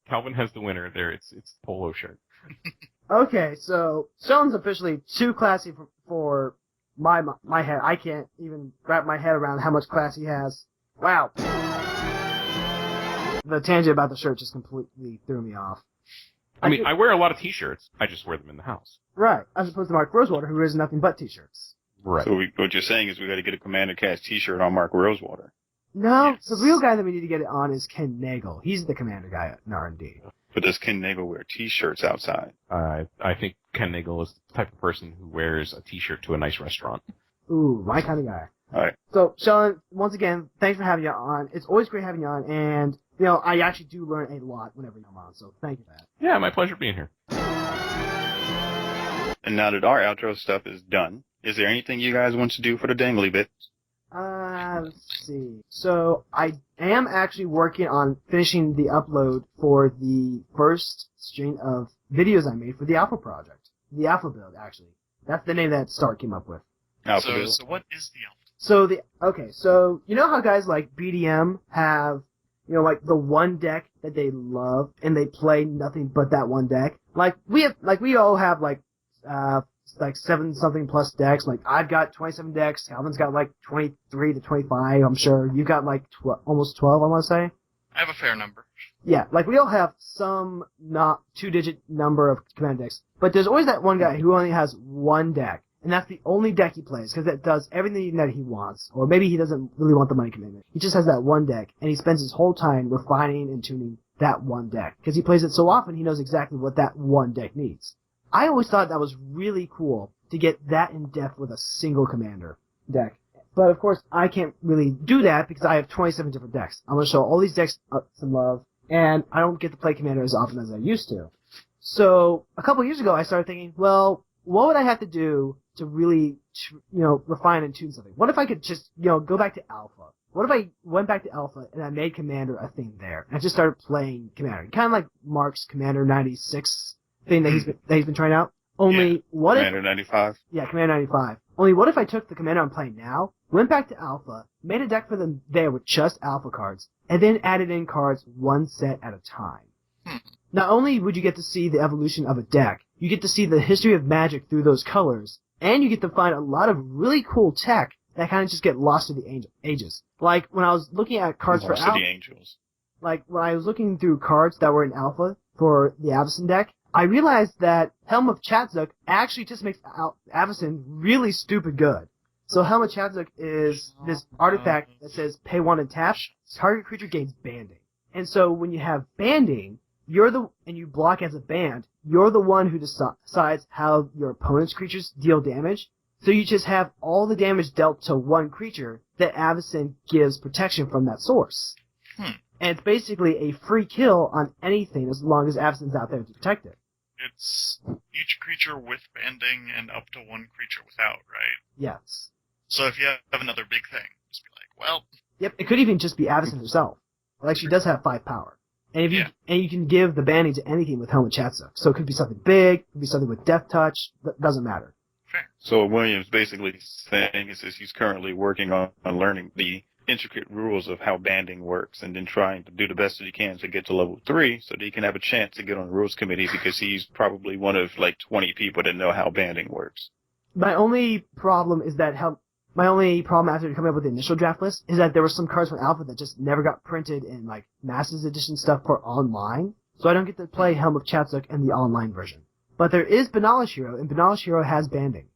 [SPEAKER 2] Calvin has the winner there. It's polo shirt.
[SPEAKER 1] Okay, so Sheldon's officially too classy for my head. I can't even wrap my head around how much class he has. Wow. The tangent about the shirt just completely threw me off.
[SPEAKER 2] I mean, I wear a lot of t-shirts. I just wear them in the house.
[SPEAKER 1] Right, as opposed to Mark Rosewater, who wears nothing but t-shirts.
[SPEAKER 2] Right.
[SPEAKER 4] So what you're saying is we got to get a CommanderCast t-shirt on Mark Rosewater.
[SPEAKER 1] No, the real guy that we need to get it on is Ken Nagel. He's the commander guy in R&D.
[SPEAKER 4] But does Ken Nagel wear t-shirts outside?
[SPEAKER 2] I think Ken Nagel is the type of person who wears a t-shirt to a nice restaurant.
[SPEAKER 1] Ooh, my kind of guy.
[SPEAKER 4] All right.
[SPEAKER 1] So, Sheldon, once again, thanks for having you on. It's always great having you on, and, you know, I actually do learn a lot whenever you come on, so thank you for that.
[SPEAKER 2] Yeah, my pleasure being here.
[SPEAKER 4] And now that our outro stuff is done, is there anything you guys want to do for the dangly bit?
[SPEAKER 1] Let's see. So, I am actually working on finishing the upload for the first string of videos I made for the Alpha project. The Alpha build, actually. That's the name that Stark came up with.
[SPEAKER 4] Alpha build?
[SPEAKER 7] So what is the Alpha?
[SPEAKER 1] So you know how guys like BDM have, you know, like the one deck that they love and they play nothing but that one deck? We all have like 7 something plus decks. Like I've got 27 decks. Calvin's got like 23 to 25, I'm sure. You've got like almost 12, I want to say.
[SPEAKER 7] I have a fair number.
[SPEAKER 1] Yeah, like we all have some not 2-digit number of command decks, but there's always that one guy who only has one deck, and that's the only deck he plays because it does everything that he wants, or maybe he doesn't really want the money commitment. He just has that one deck, and he spends his whole time refining and tuning that one deck because he plays it so often he knows exactly what that one deck needs. I always thought that was really cool to get that in depth with a single commander deck. But of course, I can't really do that because I have 27 different decks. I'm going to show all these decks some love, and I don't get to play Commander as often as I used to. So, a couple years ago, I started thinking, well, what would I have to do to really, refine and tune something? What if I could just, go back to Alpha? What if I went back to Alpha and I made Commander a thing there, and I just started playing Commander? Kind of like Mark's Commander 96 thing that he's been trying out. Only, what if...
[SPEAKER 4] Commander 95?
[SPEAKER 1] Yeah, Commander 95. Only, what if I took the Commander I'm playing now, went back to Alpha, made a deck for them there with just Alpha cards, and then added in cards one set at a time? Not only would you get to see the evolution of a deck, you get to see the history of Magic through those colors, and you get to find a lot of really cool tech that kind of just get lost to the ages. Like, when I was looking at cards for Alpha... Like, when I was looking through cards that were in Alpha for the Avacyn deck, I realized that Helm of Chatzuk actually just makes Avacyn really stupid good. So Helm of Chatzuk is this artifact that says pay 1 and tap, target creature gains banding. And so when you have banding, and you block as a band, you're the one who decides how your opponent's creatures deal damage. So you just have all the damage dealt to one creature that Avacyn gives protection from that source. And it's basically a free kill on anything as long as Avacyn's out there to protect it.
[SPEAKER 7] It's each creature with banding and up to one creature without, right?
[SPEAKER 1] Yes.
[SPEAKER 7] So if you have another big thing, just be like, well...
[SPEAKER 1] Yep, it could even just be Avacyn herself. Like, she does have 5 power. And you can give the banding to anything with Helm of Chatzuk. So it could be something big, it could be something with Death Touch, doesn't matter.
[SPEAKER 7] Fair.
[SPEAKER 4] So what William's basically saying is he's currently working on learning the intricate rules of how banding works and then trying to do the best that he can to get to level 3 so that he can have a chance to get on the rules committee because he's probably one of like 20 people that know how banding works.
[SPEAKER 1] My only problem is that My only problem after coming up with the initial draft list is that there were some cards from Alpha that just never got printed in like Masters Edition stuff for online, so I don't get to play Helm of Chatsuk in the online version. But there is Banalish Hero, and Banalish Hero has banding.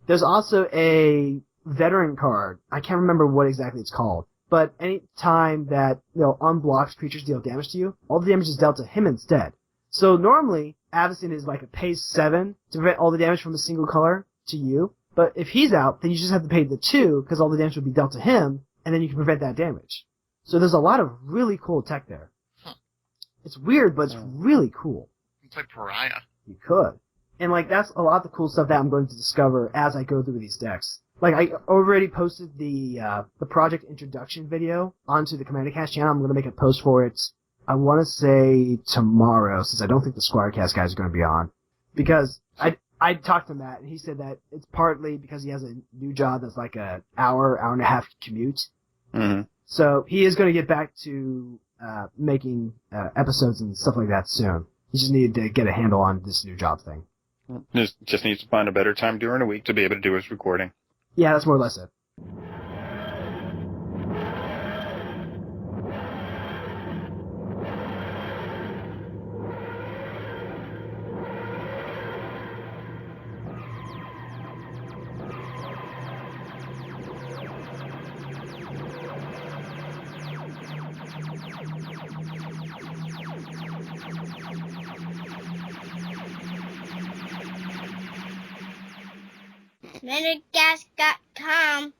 [SPEAKER 1] There's also a veteran card. I can't remember what exactly it's called, but any time that unblocked creatures deal damage to you, all the damage is dealt to him instead. So normally, Avacyn is like a pay 7 to prevent all the damage from a single color to you. But if he's out, then you just have to pay the 2 because all the damage will be dealt to him, and then you can prevent that damage. So there's a lot of really cool tech there. It's weird, but it's really cool.
[SPEAKER 7] You can play Pariah.
[SPEAKER 1] You could. And like that's a lot of the cool stuff that I'm going to discover as I go through these decks. Like I already posted the project introduction video onto the CommanderCast channel. I'm going to make a post for it. I want to say tomorrow, since I don't think the SquireCast guys are going to be on, because I talked to Matt, and he said that it's partly because he has a new job that's like an hour and a half commute. Mm-hmm. So he is going to get back to making episodes and stuff like that soon. He just needed to get a handle on this new job thing.
[SPEAKER 4] Just needs to find a better time during the week to be able to do his recording.
[SPEAKER 1] Yeah, that's more or less it.
[SPEAKER 8] CommanderCast.com